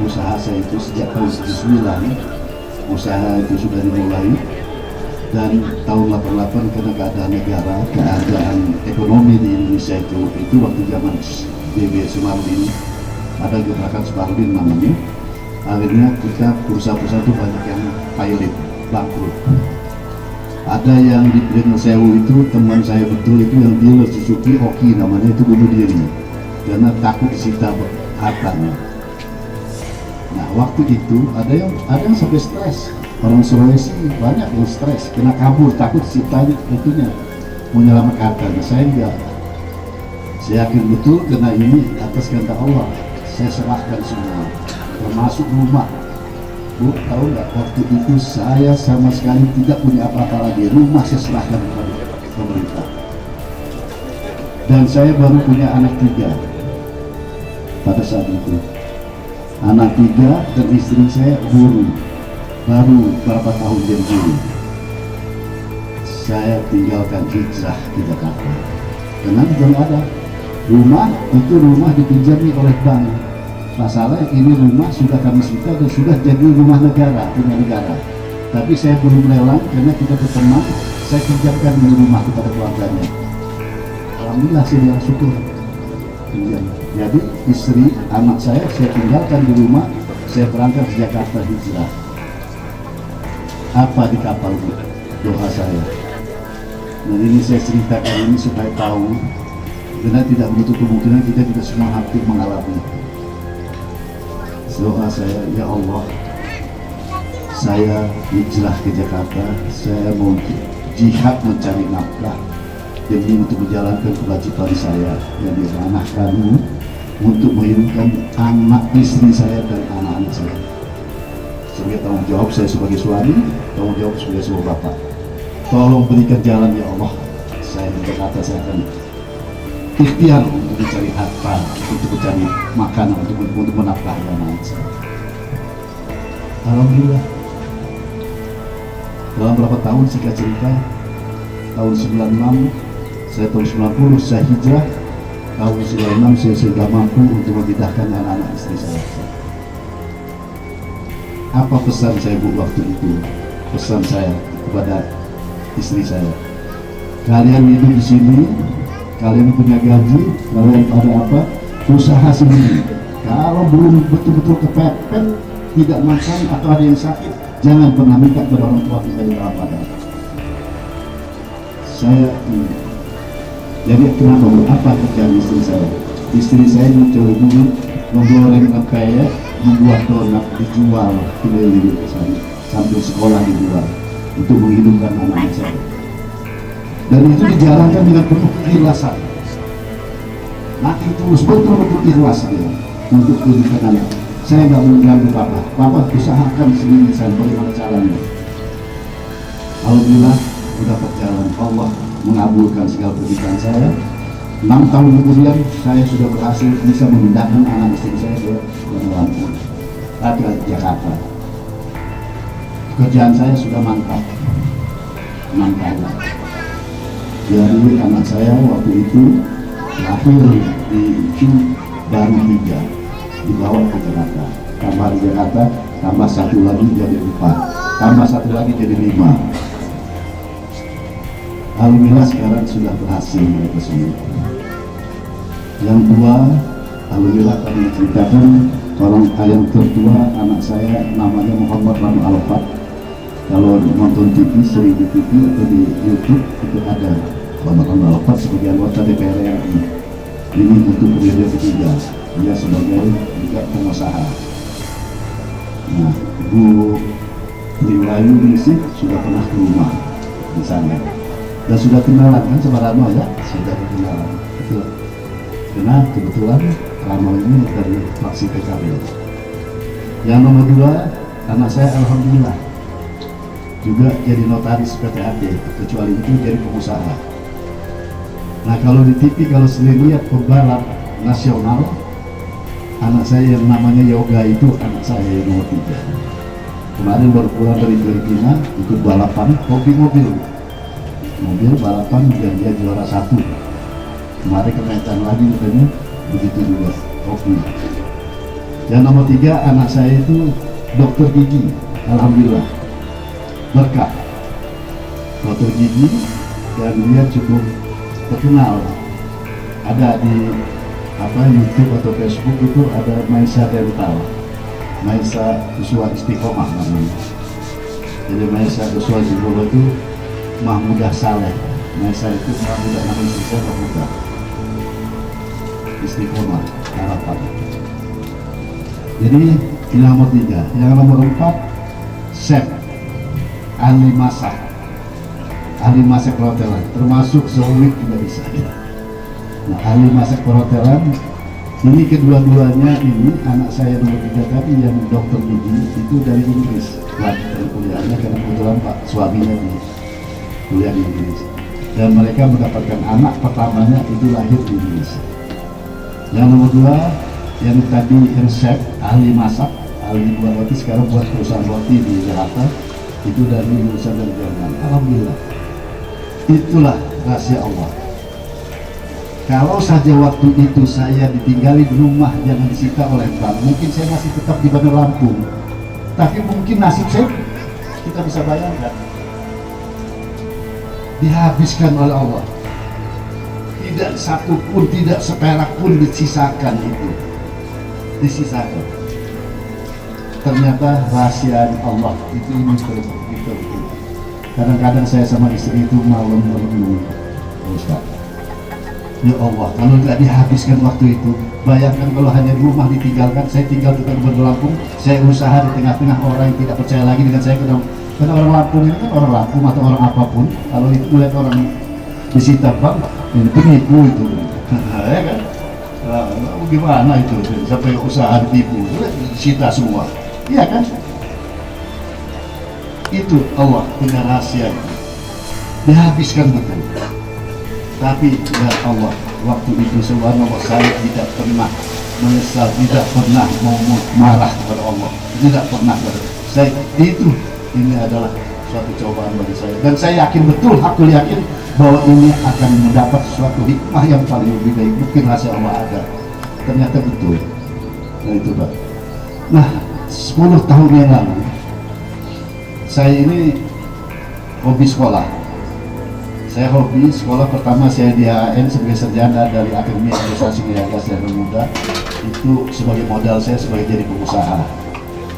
usaha saya itu sejak tahun 79, usaha itu sudah dimulai. Dan tahun 88 karena keadaan negara, keadaan ekonomi di Indonesia itu waktu zaman BB Sumardi, ada gerakan Sumardi namanya. Akhirnya kita perusahaan-perusahaan itu banyak yang pilot, bangkrut. Ada yang di Brunel Sewu itu teman saya betul itu yang dealer Suzuki Oki namanya, itu bunuh diri karena takut disita hartanya. Nah waktu itu ada yang sampai stres. Orang Sulawesi banyak yang stres, kena kabur, takut disita itunya, menyelamatkan hartanya. Saya enggak. Saya yakin betul karena ini atas kehendak Allah. Saya serahkan semua, termasuk rumah. Bu, tahu nggak, waktu itu saya sama sekali tidak punya apa-apa lagi. Rumah saya serahkan kepada pemerintah. Dan saya baru punya anak 3 pada saat itu. Anak 3 dan istri saya guru. Baru berapa tahun jadi guru. saya tinggalkan hijrah ke Jakarta. Karena belum ada rumah, itu rumah dipinjami oleh bank. Masalahnya ini rumah sudah kami sita dan sudah jadi rumah negara, punya negara. Tapi saya belum lelang karena kita berteman, saya kerjakan di rumah kepada keluarganya. Alhamdulillah saya syukur. Jadi istri, anak saya tinggalkan di rumah, saya berangkat ke Jakarta hijrah. Apa di kapal itu? Doa saya. Dan ini saya ceritakan ini supaya tahu, karena tidak menutup kemungkinan kita tidak semua hampir mengalami. Doa saya, ya Allah, saya hijrah ke Jakarta, saya mau jihad mencari nafkah demi untuk menjalankan kewajiban saya yang diamanahkan untuk menghidupkan anak istri saya dan anak-anak saya. Sebagai tanggung jawab saya sebagai suami, tanggung jawab sebagai seorang bapak. Tolong berikan jalan ya Allah. Saya di Jakarta saya akan ikhtiar untuk mencari harta, untuk mencari makanan, untuk menafkahi anak saya. Alhamdulillah. Dalam berapa tahun singkat cerita, tahun 96, saya tahun 90 saya hijrah, tahun 96 saya sudah mampu untuk memindahkan anak-anak istri saya. Apa pesan saya bu waktu itu? Pesan saya kepada istri saya, kalian hidup di sini, kalian punya gaji, kalian ada apa, usaha sendiri. Kalau belum betul-betul kepepet, tidak makan atau ada yang sakit, jangan pernah minta kepada orang tua kita di dalam badan. Saya jadi kenapa? Apa kerjaan istri saya? Istri saya mencuri duit, menggoreng pempek, membuat donat, dijual keliling ke sana, sambil sekolah dijual untuk menghidupkan anak saya. Dan itu dijalankan dengan penuh keikhlasan. Nanti tulus betul-betul ikhlas dia untuk menghidupkan anak. Saya nggak mau ganggu papa usahakan sendiri saya bagaimana caranya. Alhamdulillah sudah berjalan, Allah mengabulkan segala permintaan saya. 6 tahun kemudian saya sudah berhasil bisa memindahkan anak istri saya ke Lampung, ke Jakarta. Pekerjaan saya sudah mantap. Jadi anak saya waktu itu lahir di baru 3, dibawa ke Jakarta, tambah di Jakarta, tambah 1 lagi jadi 4, tambah 1 lagi jadi 5. Alhamdulillah sekarang sudah berhasil mereka semua. Yang 2, alhamdulillah kami ceritakan, orang yang tertua anak saya namanya Muhammad Ranu Alfat. Kalau nonton TV, sering di TV atau di YouTube itu ada Muhammad Ranu Alfat sebagai anggota DPR RI. Ini untuk periode ketiga, dia sebagai juga pengusaha. Nah, Bu Riwayu Ningsih sudah pernah ke rumah di sana dan sudah kenalan kan sama Rano ya, sudah kenalan. Betul. Karena kebetulan Rano ini dari fraksi PKB. Yang nomor 2, anak saya alhamdulillah juga jadi notaris PTAT, kecuali itu jadi pengusaha. Nah kalau di TV, kalau sering lihat pembalap nasional, anak saya yang namanya Yoga itu anak saya yang nomor 3. Kemarin baru pulang dari Filipina, ikut balapan hobi mobil balapan dan dia juara 1. Kemarin kenaikan lagi katanya, begitu juga hobi. Yang nomor 3 anak saya itu dokter gigi, alhamdulillah berkah dokter gigi, dan dia cukup terkenal. Ada di YouTube atau Facebook itu ada Maisa Dental, Maisa Uswa Istiqomah namanya. Jadi Maisa Uswa Istiqomah itu Mahmudah Saleh. Maisa itu Mahmudah, nama istri saya Mahmudah Istiqomah Harapan. Jadi ini nomor 3. Yang nomor 4, chef, ahli masak perhotelan, termasuk seumik juga bisa. Nah, ahli masak perhotelan ini kedua-duanya ini anak saya nomor 3 tadi yang dokter gigi itu dari Inggris, dari kuliahnya karena kebetulan Pak suaminya di kuliah di Inggris, dan mereka mendapatkan anak pertamanya itu lahir di Inggris. Yang nomor 2 yang tadi yang chef, ahli masak, ahli buat roti, sekarang buat perusahaan roti di Jakarta, itu dari lulusan dari Jerman. Alhamdulillah. Itulah rahasia Allah. Kalau saja waktu itu saya ditinggali di rumah, jangan disita oleh bank, mungkin saya masih tetap di Bandar Lampung. Tapi mungkin nasib saya, kita bisa bayangkan, dihabiskan oleh Allah. Tidak satu pun, tidak seperak pun disisakan itu. Disisakan. Ternyata rahasia Allah itu ini betul. Kadang-kadang saya sama istri itu malam merenung, Ustaz. Ya Allah, kalau tidak dihabiskan waktu itu, bayangkan kalau hanya di rumah ditinggalkan. Saya tinggal di Bandar Lampung, saya usaha di tengah-tengah orang yang tidak percaya lagi dengan saya. Karena orang Lampung ini kan orang Lampung atau orang apapun, kalau itu melihat orang disita bank, ini penipu itu, ya kan? Nah, gimana itu? Sampai usaha ditipu, disita semua, iya kan? Itu Allah punya rahasia, dihabiskan betul. Tapi ya Allah, waktu itu subhanallah saya tidak pernah menyesal, tidak pernah mau marah kepada Allah, tidak pernah. Saya itu, ini adalah suatu cobaan bagi saya, dan saya yakin betul, aku yakin bahwa ini akan mendapat suatu hikmah yang paling lebih baik. Mungkin rahasia Allah ada, ternyata betul. Nah itu Pak. Nah 10 tahun yang lalu saya ini hobi sekolah. Saya hobi sekolah, pertama saya di HAN sebagai sarjana dari Akademi Administrasi Niaga Sdn Muda. Itu sebagai modal saya sebagai jadi pengusaha.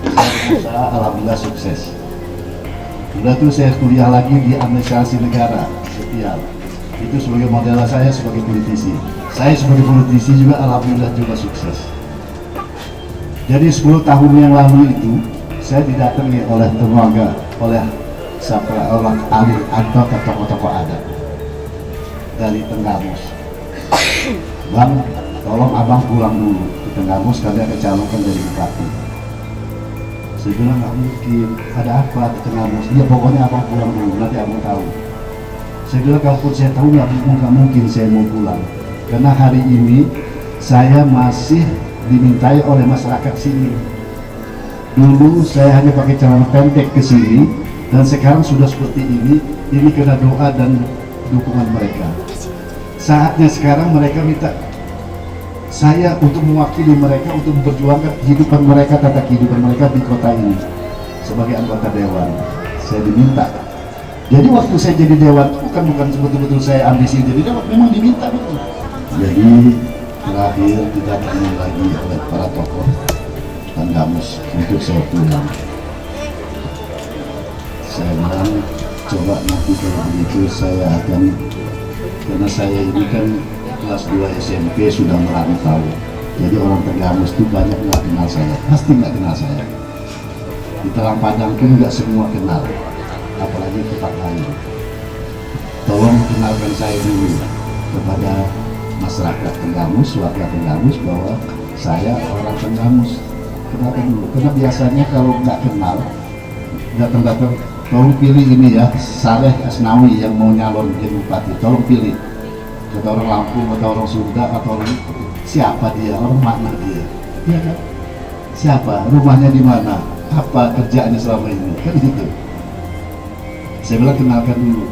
Saya pengusaha, alhamdulillah sukses. Sudah itu saya kuliah lagi di Administrasi Negara Setiap. Itu sebagai modal saya sebagai politisi. Saya sebagai politisi juga alhamdulillah juga sukses. Jadi 10 tahun yang lalu itu saya didatangi oleh tenaga, oleh orang ahli atau tokoh-tokoh adat dari Tenggamus. Bang, tolong abang pulang dulu ke Tenggamus, kalian kecalonkan jadi bupati. Saya bilang nggak mungkin, ada apa di Tenggamus? Iya pokoknya abang pulang dulu, nanti abang tahu. Saya bilang kalaupun saya tahu nggak mungkin saya mau pulang, karena hari ini saya masih dimintai oleh masyarakat sini. Dulu saya hanya pakai celana pendek ke sini, dan sekarang sudah seperti ini karena doa dan dukungan mereka. Saatnya sekarang mereka minta saya untuk mewakili mereka, untuk memperjuangkan kehidupan mereka, tata kehidupan mereka di kota ini. Sebagai anggota dewan, saya diminta. Jadi waktu saya jadi dewan, bukan betul-betul saya ambisi jadi dewan, memang diminta betul. Jadi terakhir didatangi lagi oleh para tokoh Tenggamus untuk saya pulang. Saya bilang, coba nanti kalau begitu saya akan, karena saya ini kan kelas 2 SMP sudah merantau, jadi orang Tenggamus itu banyak nggak kenal saya, pasti nggak kenal saya. Di Terang Padang pun nggak semua kenal, apalagi tempat lain. Tolong kenalkan saya dulu kepada masyarakat Tenggamus, warga Tenggamus, bahwa saya orang Tenggamus. Kenalkan dulu, karena biasanya kalau nggak kenal, datang-datang, tolong pilih ini ya, Saleh Asnawi yang mau nyalon jadi bupati, tolong pilih. Kata orang Lampung, kata orang Sunda, atau orang siapa dia, orang mana dia, ya kan? Siapa, rumahnya di mana, apa kerjaannya selama ini, kan gitu. Saya bilang kenalkan dulu.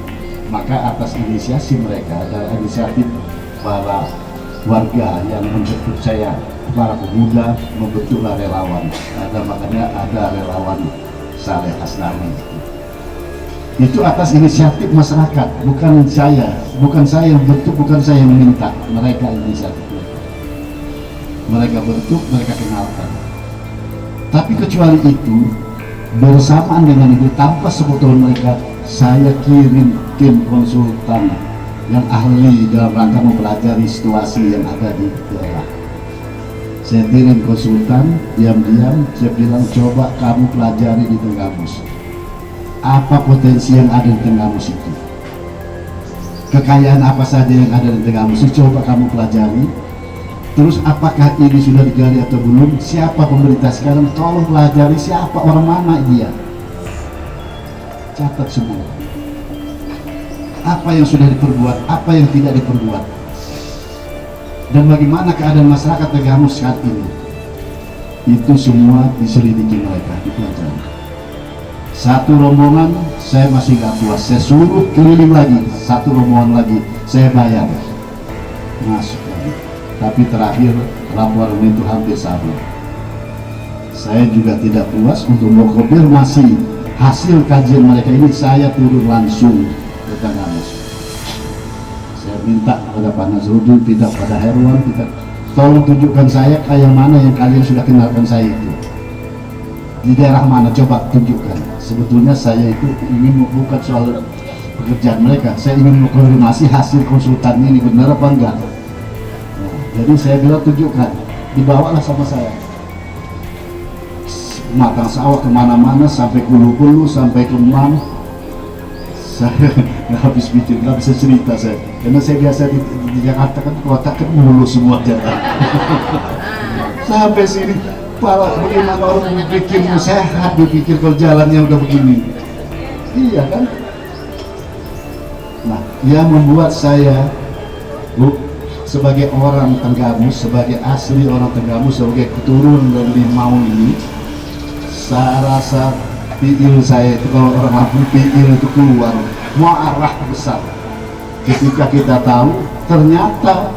Maka atas inisiasi mereka, ada inisiatif para warga yang membentuk saya, para pemuda membentuklah relawan. Makanya ada relawan Saleh Asnawi. Itu atas inisiatif masyarakat, bukan saya yang bentuk, bukan saya yang minta, mereka inisiatifnya. Mereka bentuk, mereka kenalkan. Tapi kecuali itu, bersamaan dengan itu, tanpa sepengetahuan mereka, saya kirim tim konsultan yang ahli dalam rangka mempelajari situasi yang ada di daerah. Saya kirim konsultan, diam-diam saya bilang, coba kamu pelajari di Tenggamus. Apa potensi yang ada di Tenggamus itu, kekayaan apa saja yang ada di Tenggamus itu, coba kamu pelajari. Terus apakah ini sudah digali atau belum, siapa pemerintah sekarang, tolong pelajari siapa, orang mana dia, catat semua apa yang sudah diperbuat, apa yang tidak diperbuat, dan bagaimana keadaan masyarakat Tenggamus saat ini. Itu semua diselidiki mereka, dipelajari. Satu rombongan saya masih nggak puas, saya suruh keliling lagi, satu rombongan lagi saya bayar masuk lagi. Tapi terakhir laporan itu hampir sama. Saya juga tidak puas, untuk mengkonfirmasi hasil kajian mereka ini saya turun langsung ke Tanggamus. Saya minta kepada Pak Nazruddin, tidak pada Herwan, tidak, tolong tunjukkan saya kayak mana yang kalian sudah kenalkan saya itu. Di daerah mana, coba tunjukkan. Sebetulnya saya itu ingin bukan soal pekerjaan mereka, saya ingin mengkonfirmasi hasil konsultan ini benar apa enggak. Nah, jadi saya bilang tunjukkan, dibawalah sama saya. Matang sawah kemana-mana, sampai Hulu, sampai ke Kemang. Saya nggak habis pikir, nggak bisa cerita saya, karena saya biasa di Jakarta kan kota kan mulu semua Jakarta. Sampai sini, bagaimana orang berpikirnya sehat, berpikir kalau jalannya udah begini. Iya kan? Nah, yang membuat saya sebagai orang Tenggamus, sebagai asli orang Tenggamus, sebagai keturunan dari Limau ini, saya rasa piil saya itu, kalau orang Lampung piil itu keluar, marah besar ketika kita tahu ternyata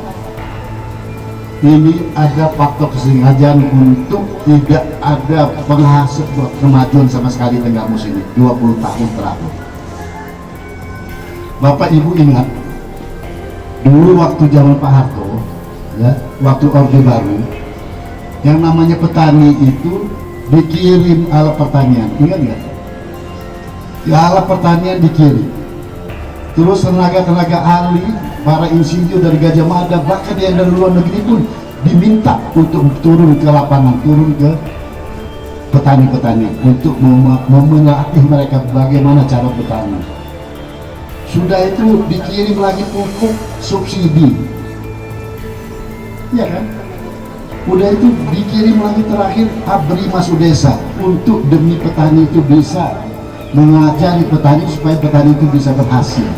ini ada faktor kesengajaan untuk tidak ada penghasil kemajuan sama sekali Tenggamus ini 20 tahun terakhir. Bapak Ibu ingat dulu waktu zaman Pak Harto, ya, waktu Orde Baru, yang namanya petani itu dikirim alat pertanian, ingat nggak? Ya, alat pertanian dikirim, terus tenaga-tenaga ahli, para insinyur dari Gajah Mada, bahkan yang dari luar negeri pun diminta untuk turun ke lapangan, turun ke petani-petani untuk melatih mereka bagaimana cara bertani. Sudah itu dikirim lagi pupuk subsidi, ya kan? Udah itu dikirim lagi terakhir abri masuk desa untuk demi petani itu bisa mengajari petani supaya petani itu bisa berhasil.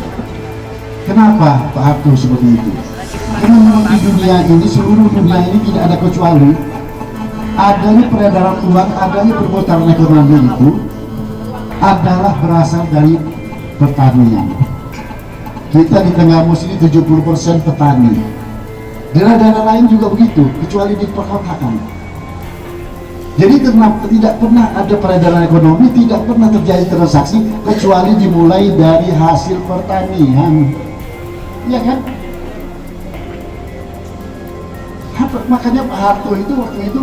Kenapa Pak Harto seperti itu? Karena memang di dunia ini, seluruh dunia ini tidak ada kecuali adanya peredaran uang, adanya perputaran ekonomi itu adalah berasal dari pertanian. Kita di Tenggamus ini 70% petani. Daerah-daerah lain juga begitu, kecuali di perkotaan. Jadi tidak pernah ada peredaran ekonomi, tidak pernah terjadi transaksi kecuali dimulai dari hasil pertanian, ya kan? Makanya Pak Harto itu waktu itu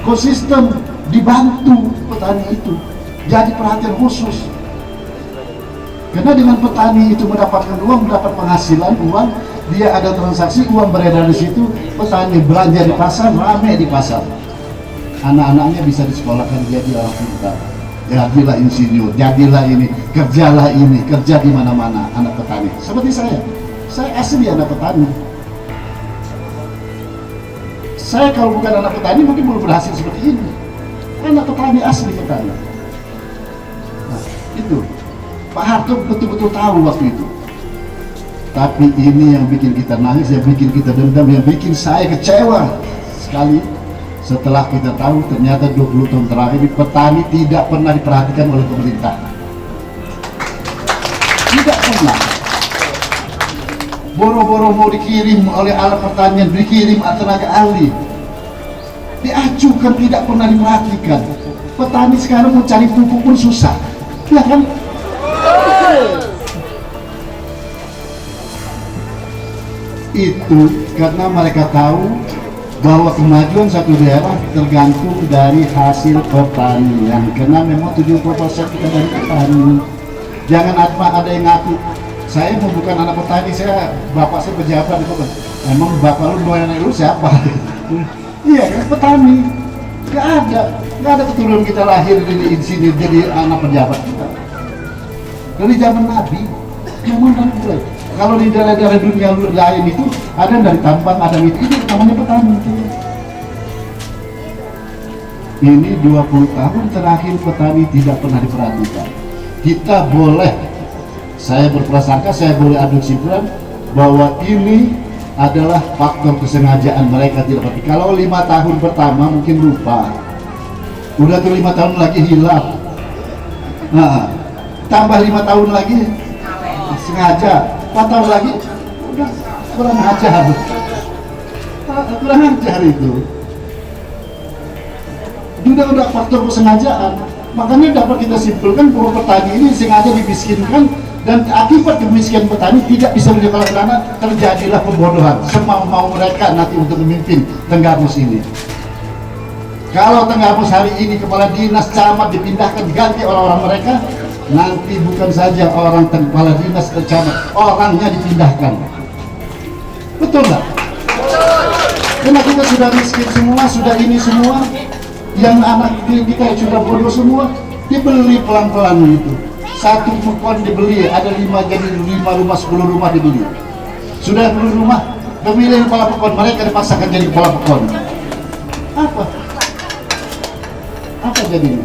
konsisten dibantu petani itu, jadi perhatian khusus. Karena dengan petani itu mendapatkan uang, mendapat penghasilan uang, dia ada transaksi, uang beredar di situ, petani belanja di pasar, rame di pasar. Anak-anaknya bisa disekolahkan jadi orang pintar, jadilah insinyur, jadilah ini, kerja di mana-mana anak petani. Seperti saya asli anak petani. Saya kalau bukan anak petani mungkin belum berhasil seperti ini. Anak petani, asli petani. Nah, itu Pak Harto betul-betul tahu waktu itu. Tapi ini yang bikin kita nangis, yang bikin kita dendam, yang bikin saya kecewa sekali setelah kita tahu ternyata 20 tahun terakhir petani tidak pernah diperhatikan oleh pemerintah. Tidak pernah. Boro-boro mau dikirim oleh alat pertanian, dikirim tenaga ahli, diajukan, tidak pernah diperhatikan. Petani sekarang mau cari pupuk pun susah, ya kan? Itu karena mereka tahu bahwa kemajuan satu daerah tergantung dari hasil pertanian. Karena memang 70% kita dari petani. Jangan ada yang ngaku saya bukan anak petani, bapak saya pejabat itu kan. Emang bapak lu doyan lu siapa? Iya kan, petani. Gak ada keturunan kita lahir di sini jadi anak pejabat kita. Dari zaman Nabi mulai. Kalau di daerah-daerah dunia lain itu ada dari tambang, ada itu namanya petani. Ini 20 tahun terakhir petani tidak pernah diperhatikan. Kita boleh, saya berprasangka, saya boleh adu kesimpulan bahwa ini adalah faktor kesengajaan mereka tidak perhatikan. Kalau 5 tahun pertama mungkin lupa, udah tuh 5 tahun lagi hilang. Nah, tambah 5 tahun lagi sengaja, 4 tahun lagi udah kurang ajar. Kurang ajar itu. Udah faktor kesengajaan. Makanya dapat kita simpulkan bahwa petani ini sengaja dimiskinkan, dan akibat kemiskinan petani tidak bisa menyekolahkan karena terjadilah pembodohan semau-mau mereka nanti untuk memimpin Tenggamus ini. Kalau Tenggamus hari ini kepala dinas camat dipindahkan diganti orang-orang mereka, nanti bukan saja orang kepala dinas dan camat, orangnya dipindahkan. Betul nggak? Karena kita sudah miskin semua, sudah ini semua, yang anak kita sudah bodoh semua, dibeli pelan-pelan itu. Satu pekon dibeli, ada 5 jadi 5 rumah, 10 rumah dibeli. Sudah 10 rumah, pemilihan kepala pekon, mereka dipaksakan jadi kepala pekon. Apa jadinya?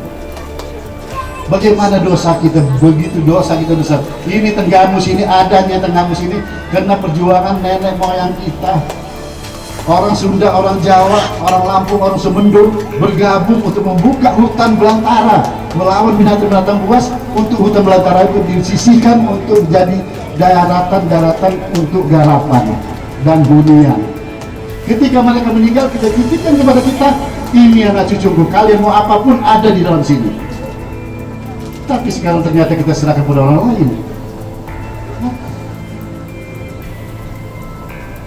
Bagaimana dosa kita, begitu dosa kita besar. Ini Tenggamus ini, adanya Tenggamus ini karena perjuangan nenek moyang kita. Orang Sunda, orang Jawa, orang Lampung, orang Semendung bergabung untuk membuka hutan belantara melawan binatang-binatang buas, untuk hutan belantara itu disisihkan untuk menjadi daratan-daratan untuk garapan dan hunian. Ketika mereka meninggal, kita titipkan kepada kita, ini anak cucuku, kalian mau apapun ada di dalam sini. Tapi sekarang ternyata kita serahkan kepada orang lain.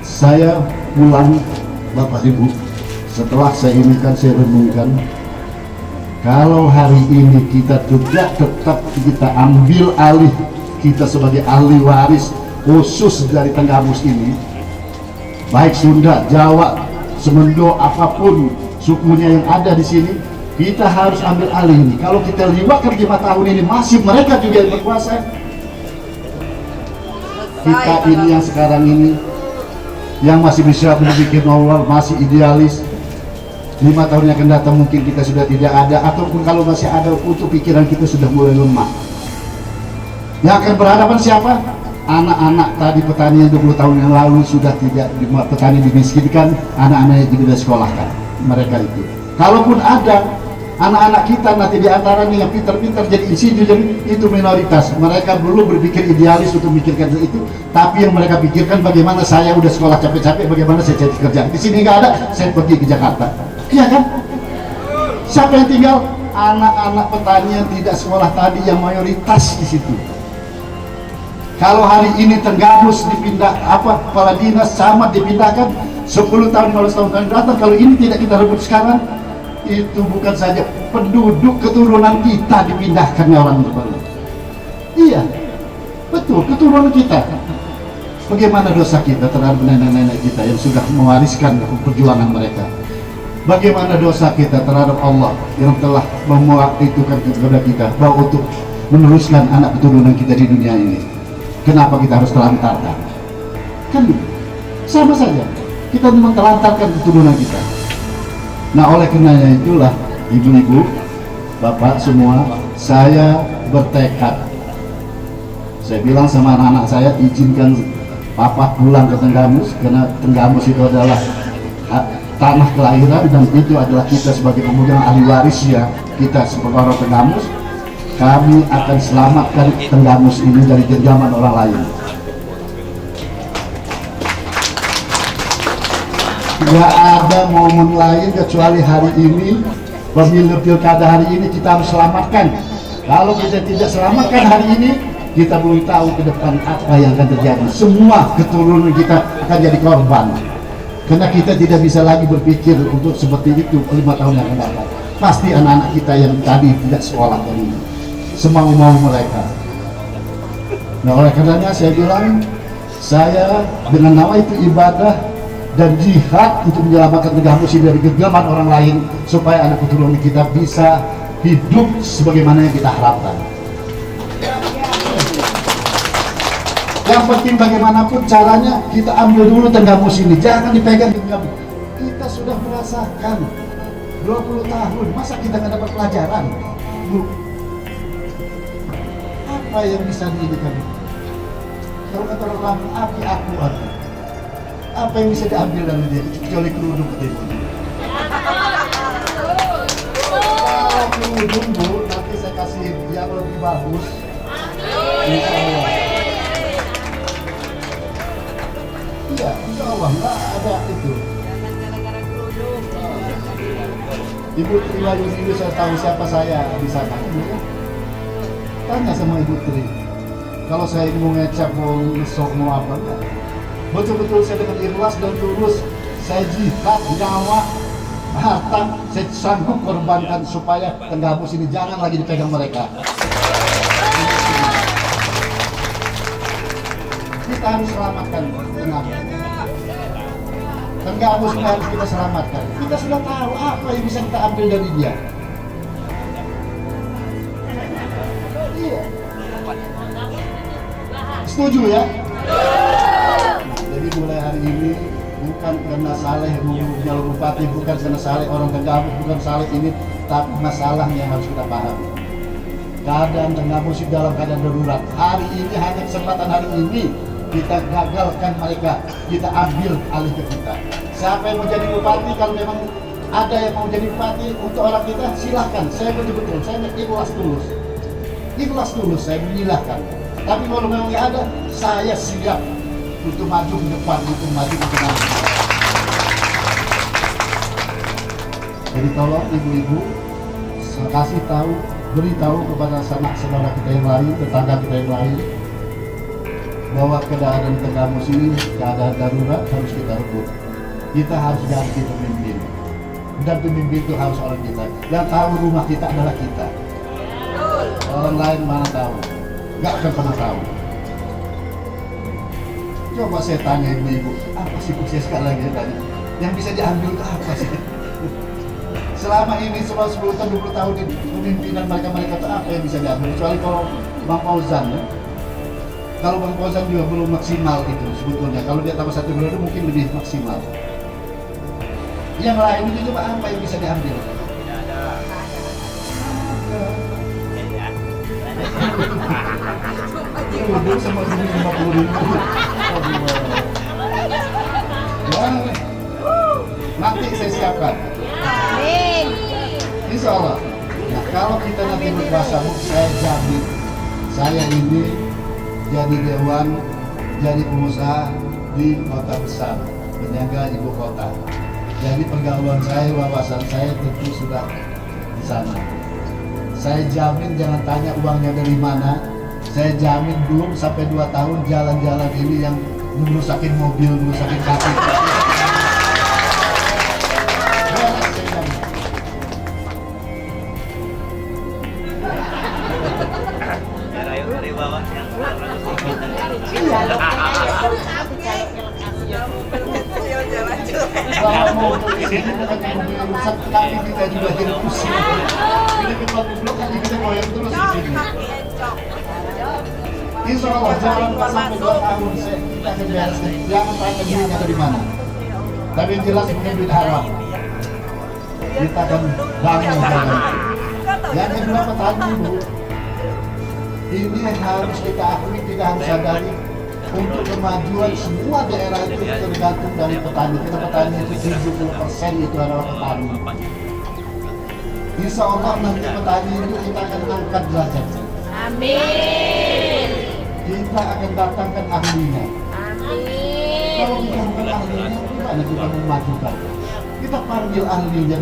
Saya pulang, Bapak Ibu, setelah saya ini kan saya renungkan, kalau hari ini kita tidak tetap kita ambil alih, kita sebagai ahli waris khusus dari Tenggamus ini, baik Sunda, Jawa, Semendo, apapun sukunya yang ada di sini, kita harus ambil alih ini. Kalau kita lewatkan 5 tahun ini masih mereka juga yang berkuasa, kita ini yang sekarang ini yang masih bisa berpikir normal, masih idealis, 5 tahun yang akan datang mungkin kita sudah tidak ada, ataupun kalau masih ada untuk pikiran kita sudah mulai lemah. Yang akan berhadapan siapa? Anak-anak tadi petani yang 20 tahun yang lalu sudah tidak, petani dimiskinkan, anak-anaknya tidak disekolahkan, mereka itu. Kalaupun ada anak-anak kita nanti di antaranya yang pintar-pintar jadi insinyur, itu minoritas. Mereka belum berpikir idealis untuk memikirkan itu, tapi yang mereka pikirkan bagaimana saya udah sekolah capek-capek, bagaimana saya cari kerja. Di sini nggak ada, saya pergi ke Jakarta. Iya kan? Siapa yang tinggal? Anak-anak petani yang tidak sekolah tadi yang mayoritas di situ. Kalau hari ini Tenggamus dipindah, kepala dinas camat dipindahkan 10 tahun, 15 tahun datang, kalau ini tidak kita rebut sekarang, itu bukan saja penduduk keturunan kita dipindahkan orang tersebut. Iya, betul, keturunan kita. Bagaimana dosa kita terhadap nenek-nenek kita yang sudah mewariskan perjuangan mereka? Bagaimana dosa kita terhadap Allah yang telah mewakilkan kepada kita bahwa untuk meneruskan anak keturunan kita di dunia ini? Kenapa kita harus telantarkan? Kan sama saja, kita mentelantarkan keturunan kita. Nah, oleh karenanya itulah, ibu-ibu, bapak semua, saya bertekad. Saya bilang sama anak-anak saya, izinkan papa pulang ke Tenggamus, karena Tenggamus itu adalah tanah kelahiran, dan itu adalah kita sebagai pemuda ahli waris ya, kita sebagai orang Tenggamus. Kami akan selamatkan Tenggamus ini dari genggaman orang lain. Gak ada momen lain kecuali hari ini, pemilu pilkada hari ini kita harus selamatkan. Kalau kita tidak selamatkan hari ini, kita belum tahu ke depan apa yang akan terjadi. Semua keturunan kita akan jadi korban, karena kita tidak bisa lagi berpikir untuk seperti itu 5 tahun yang akan datang. Pasti anak-anak kita yang tadi tidak sekolah tadi, semau-mau mereka. Nah, oleh karenanya saya bilang, saya dengan nama itu ibadah dan jihad untuk menyelamatkan Tenggamus ini dari genggaman orang lain, supaya anak keturunan kita bisa hidup sebagaimana yang kita harapkan. Yang penting bagaimanapun caranya, kita ambil dulu Tenggamus ini, jangan dipegang genggam. Kita sudah merasakan 20 tahun, masa kita nggak dapat pelajaran? Bu, apa yang bisa diinginkan? Kalau kata orang api aku ada. Apa yang bisa diambil dari dia kecuali kerudung ketimbun? Kalau kerudung, Bu, nanti saya saya kasih yang lebih bagus. Insya Allah. Iya, insya Allah nggak ada itu. Ibu Tri Wahyuni ini saya tahu siapa saya di sana. Tanya sama Ibu Tri. Kalau saya ini mau ngecap, mau ngesok, mau apa enggak. Betul-betul saya dengan ikhlas dan tulus. Saya jihad, nyawa, harta, saya sanggup korbankan supaya Tenggamus ini jangan lagi dipegang mereka. Kita harus selamatkan Tenggamus. Tenggamus ini harus kita selamatkan. Kita sudah tahu apa yang bisa kita ambil dari dia. Iya. Setuju ya? Jadi mulai hari ini bukan karena Saleh menjadi bupati, bukan karena Saleh orang Tenggamus, bukan Saleh ini, tapi masalahnya yang harus kita pahami. Keadaan Tenggamus dalam keadaan darurat. Hari ini hanya kesempatan hari ini kita gagalkan mereka, kita ambil alih ke kita. Siapa yang mau jadi bupati, kalau memang ada yang mau jadi bupati untuk orang kita, silahkan. Saya betul-betul, saya ikhlas tulus, saya menyilahkan. Tapi kalau memang nggak ada, saya siap untuk maju ke depan, untuk maju ke depan. Jadi tolong ibu-ibu, kasih tahu, beritahu kepada sanak saudara kita yang lain, tetangga kita yang lain, bahwa keadaan Tenggamus ini keadaan darurat harus kita rebut. Kita harus ganti pemimpin, dan pemimpin itu harus orang kita. Yang tahu rumah kita adalah kita. Orang lain mana tahu? Nggak akan pernah tahu. Coba saya tanya ibu-ibu, apa sih saya sekali lagi tanya? Yang bisa diambil itu apa sih? Selama ini selama 10 tahun, 20 tahun di pemimpinan mereka itu apa yang bisa diambil? Kecuali kalau Bang Fauzan ya. Kalau Bang Fauzan juga belum maksimal itu sebetulnya. Kalau dia tambah 1 periode mungkin lebih maksimal. Yang lain itu coba apa yang bisa diambil? Tidak ada. Duduk sama 50.000. Nanti saya siapkan. Amin. Insya Allah. Nah, kalau kita nanti berkuasa, saya jamin saya ini jadi dewan, jadi pengusaha di kota besar, penyangga ibu kota. Jadi pergaulan saya, wawasan saya tentu sudah di sana. Saya jamin jangan tanya uangnya dari mana. Saya jamin belum sampai 2 tahun jalan-jalan ini yang merusakin mobil, merusakin kaki. Kalau mau ini bukan mobil rusak, kaki kita juga jadi pusing. Ini kita blok kaki kita goyang terus di sini. Insya Allah jangan sampai 2 tahun kita akan bereskan. Jangan tanya duitnya dari mana. Tapi yang jelas punya duit haram. Kita akan bangun jalan. Yang kedua petani Bu, ini harus kita akui, kita harus sadari. Untuk kemajuan semua daerah itu tergantung dari petani. Kita petani itu 70% itu adalah petani. Insya Allah nanti petani itu kita akan angkat derajat. Amin. Kita akan datangkan ahlinya. Amin. Kalau kita bukan ahlinya, gimana kita memajukan? Kita panggil ahlinya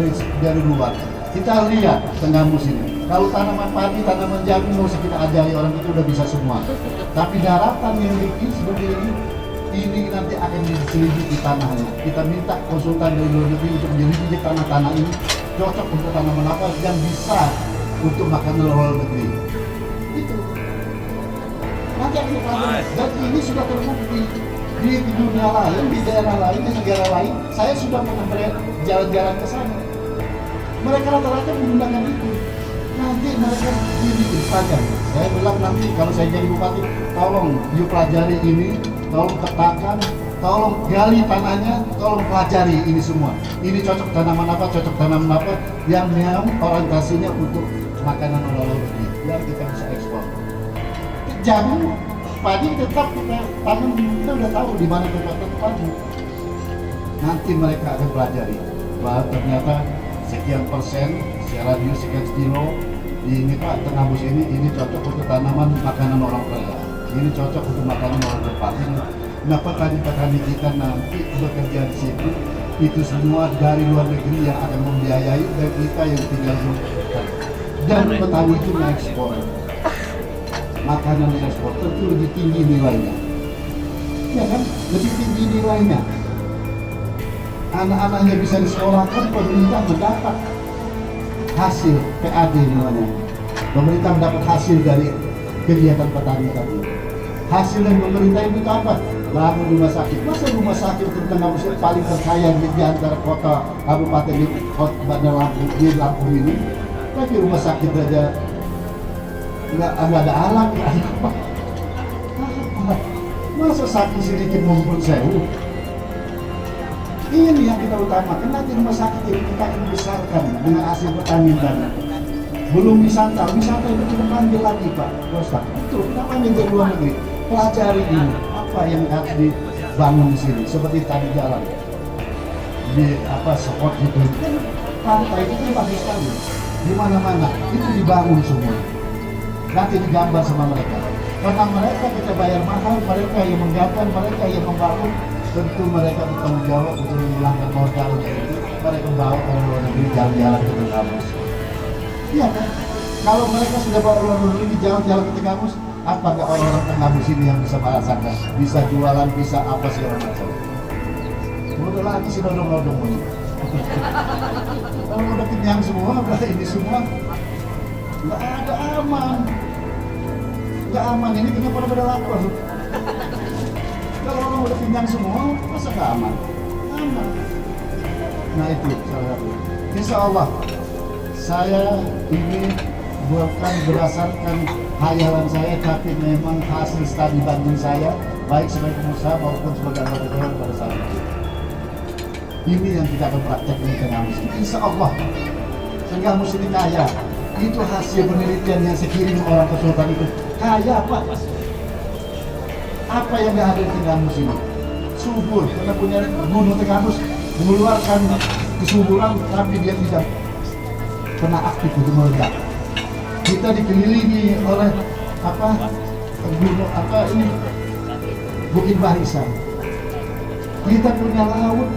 dari luar. Kita lihat Tenggamus ini. Kalau tanaman padi, tanaman jagung nggak usah kita ajari, orang itu udah bisa semua. Tapi daratan yang licin seperti ini nanti akan diselidiki tanahnya. Kita minta konsultan dari luar negeri untuk menyelidiki tanah-tanah ini cocok untuk tanaman apa yang bisa untuk makan luar negeri. Itu. Nanti akan kita dan ini sudah terbukti di dunia lain, di daerah lain, di negara lain. Saya sudah pernah jalan-jalan ke sana. Mereka rata-rata menggunakan itu. Nanti mereka dibikin pelajar. Saya bilang nanti kalau saya jadi bupati, tolong you pelajari ini, tolong katakan, tolong gali tanahnya, tolong pelajari ini semua. Ini cocok tanaman apa yang orientasinya untuk makanan oleh-oleh negeri, biar kita bisa ekspor. Jagung, padi tetap kita tanam, kita udah tahu di mana tempat padi. Nanti mereka akan pelajari bahwa ternyata sekian persen, secara radius sekian kilo, ini Pak, Tengahmus ini cocok untuk tanaman makanan orang Korea, ini cocok untuk makanan orang Jepang. Nah, petani-petani kita nanti bekerja di situ itu semua dari luar negeri yang akan membiayai, dan kita yang tinggal di hutan. Dan petani itu mengekspor makanan, ekspor tentu lebih tinggi nilainya, ya kan, lebih tinggi nilainya. Anak-anaknya bisa disekolahkan, pemerintah mendapat hasil PAD namanya. Pemerintah mendapat hasil dari kegiatan petani tadi. Hasil dari pemerintah itu apa? Bangun rumah sakit. Masa rumah sakit Tengahmus paling terkaya di antara kota kabupaten di kota Bandar Lampung, di Lampung ini, tapi rumah sakit aja nggak ada alat ya. Masa sakit sedikit mumpun sewu? Ini yang kita utamakan. Nanti rumah sakit ini kita akan besarkan dengan hasil petani tadi. Belum wisata itu kita panggil lagi Pak Ustaz. Itu kita panggil dari luar negeri. Pelajari ini apa yang harus dibangun di sini. Seperti tadi jalan di spot itu, pantai itu bagus sekali. Di mana-mana itu dibangun semua. Nanti digambar sama mereka. Karena mereka kita bayar mahal, mereka yang menggambar, mereka yang membangun. Tentu mereka bertanggung jawab untuk menghilangkan modal itu. Mereka bawa ke luar negeri jalan-jalan ke Tengahmus. Iya kan? Kalau mereka sudah bawa luar negeri jalan-jalan ke Tengahmus, apa nggak orang-orang Tengahmus ini yang bisa merasakan, bisa jualan, bisa apa segala macam? Udah lagi sih nodong-nodong ini. Kalau udah kenyang semua, udah ini semua, nggak ada aman. Nggak aman ini kenapa pada lapar? Kalau orang udah kenyang semua, masa nggak aman? Aman. Nah itu salah satu. Insya Allah saya ini bukan berdasarkan hayalan saya, tapi memang hasil studi banding saya, baik sebagai pengusaha maupun sebagai anggota dewan pada saat itu. Ini yang kita akan praktekkan di Tengahmus. Insya Allah Tengahmus ini kaya. Itu hasil penelitian yang sekirim orang Kesultanan itu. Kaya Pak. Apa yang ada di Tengahmus ini? Subur, karena punya gunung Tengahmus mengeluarkan kesuburan, tapi dia tidak pernah aktif untuk meledak. Kita dikelilingi oleh gunung ini Bukit Barisan. Kita punya laut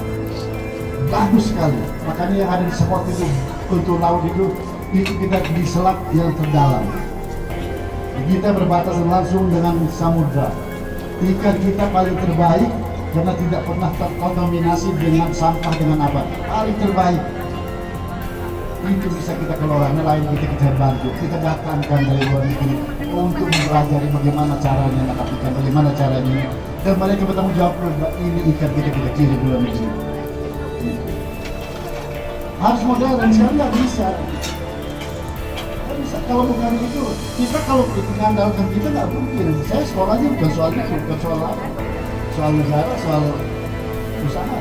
bagus sekali. Makanya yang ada di spot itu untuk laut itu kita di selat yang terdalam. Kita berbatasan langsung dengan samudra. Ikan kita paling terbaik karena tidak pernah terkontaminasi dengan sampah, dengan apa. Paling terbaik. Itu bisa kita kelola, lain kita bantu. Kita datangkan dari luar negeri untuk mempelajari bagaimana caranya menangkap ikan, bagaimana caranya. Dan mereka bertanggung jawab, ini ikan kita kirim di luar negeri. Harus modern, sekarang nggak bisa. Kalau bukan itu, kita kalau mengandalkan kita nggak mungkin. Saya sekolahnya bukan soal itu, bukan soal apa, soal negara, soal usaha.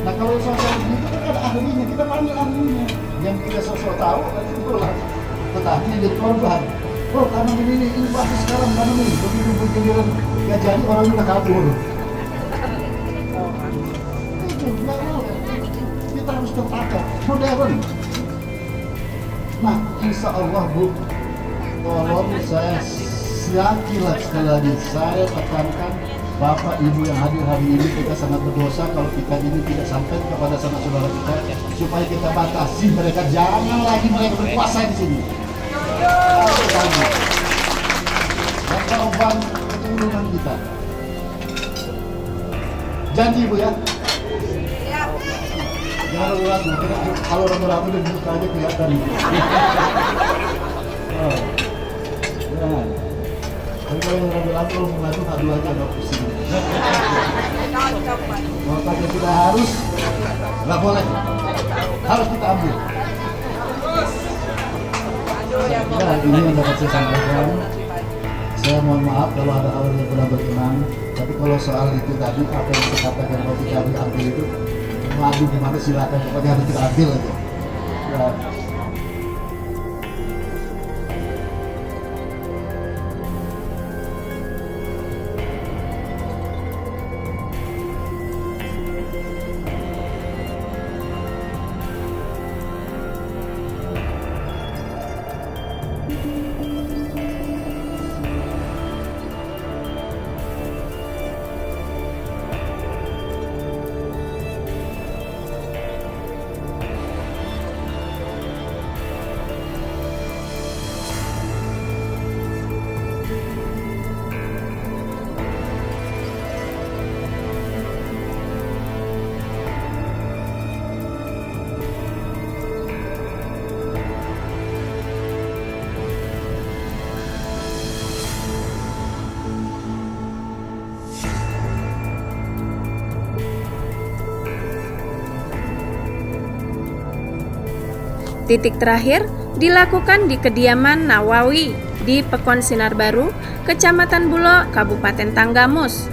Nah kalau soal itu kan ada ahlinya, kita panggil ahlinya. Yang kita sosok tahu, nanti itulah tetapi jadi korban. Oh tanam ini bagus sekarang tanam ini, begitu bergiliran nggak jadi orang udah kabur. Itu nggak mau. Kita harus tertata, modern. Nah, insya Allah Bu, tolong saya yakinlah sekali lagi, saya tekankan Bapak Ibu yang hadir hari ini, kita sangat berdosa kalau kita ini tidak sampai kepada sanak saudara kita, supaya kita batasi mereka, jangan lagi mereka berkuasa di sini. Dan korban keturunan kita. Janji Bu ya. Jangan ragu-ragu, kalau ragu-ragu dan buka aja kelihatan. Jangan. Tapi kalau ragu-ragu, kalau mengadu, adu aja, nggak pusing. Makanya kita harus, nggak boleh, harus kita ambil. Nah, ini yang dapat saya sampaikan. Saya mohon maaf kalau ada hal yang kurang berkenan. Tapi kalau soal itu tadi, apa yang saya katakan kalau kita ambil itu, maju gimana silakan, pokoknya harus kita ambil aja. Ya. Titik terakhir dilakukan di kediaman Nawawi di Pekon Sinar Baru, Kecamatan Bulo, Kabupaten Tanggamus.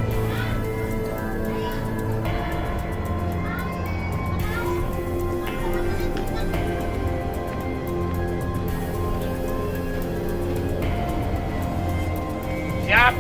Siap.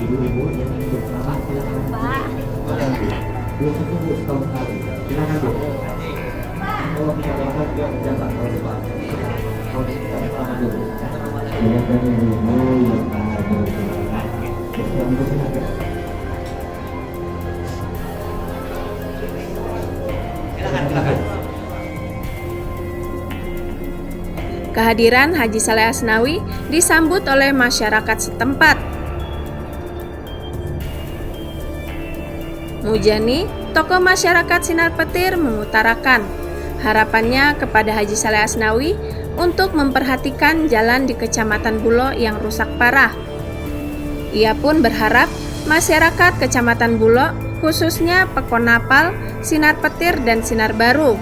Ibu-ibu yang ingin berkenalan silakan. Bu, Bu, setahun sekali. Silakan Bu. Kalau kita dapat dia menjabat tahun depan. Kalau kita dapat dulu. Silakan ibu yang ada. Silakan. Kehadiran Haji Saleh Asnawi disambut oleh masyarakat setempat. Mujani, tokoh masyarakat Sinar Petir, mengutarakan harapannya kepada Haji Saleh Asnawi untuk memperhatikan jalan di Kecamatan Bulo yang rusak parah. Ia pun berharap masyarakat Kecamatan Bulo, khususnya Pekon Napal, Sinar Petir, dan Sinar Baru.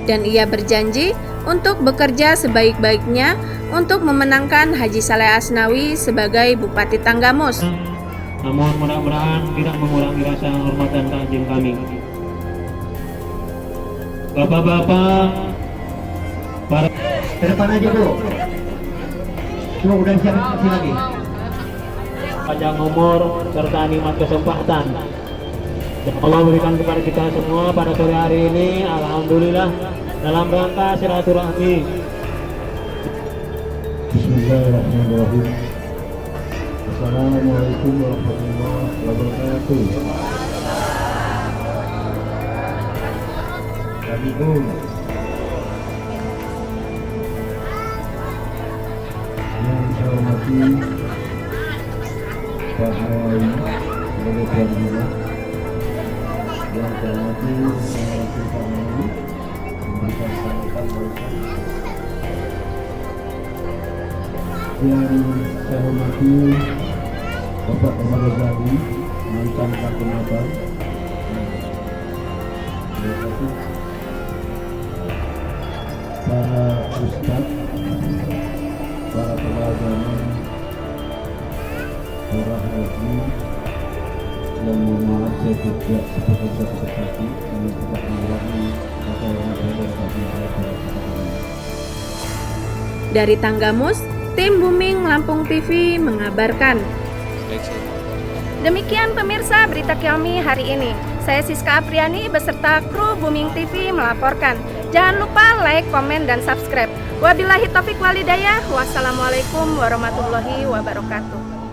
Dan ia berjanji untuk bekerja sebaik-baiknya untuk memenangkan Haji Saleh Asnawi sebagai Bupati Tanggamus. Namun mudah-mudahan tidak mengurangi rasa hormat dan takzim kami. Bapak-bapak, para Ke depan aja Bu. Cuma udah siap kasih lagi. panjang umur serta nikmat kesempatan yang Allah berikan kepada kita semua pada sore hari ini, alhamdulillah, dalam rangka silaturahmi. Bismillahirrahmanirrahim. Assalamualaikum warahmatullahi wabarakatuh. Assalamualaikum. Yang saya hormati Pak Nawawi sebagai tuan rumah. Yang saya hormati Pak Nawawi memberikan sambutan mereka. Yang saya hormati Bapak Omar Ghazali, mantan Pekon Napal. Para ustaz, para pengagama, para haji, yang mohon maaf saya tidak seperti hati ini tidak mengurangi apa yang ada dalam hati saya. Dari Tanggamus, tim Booming Lampung TV mengabarkan. Demikian pemirsa berita kami hari ini. Saya Siska Apriani beserta kru Booming TV melaporkan. Jangan lupa like, komen, dan subscribe. Wabillahi taufik walhidayah. Wassalamualaikum warahmatullahi wabarakatuh.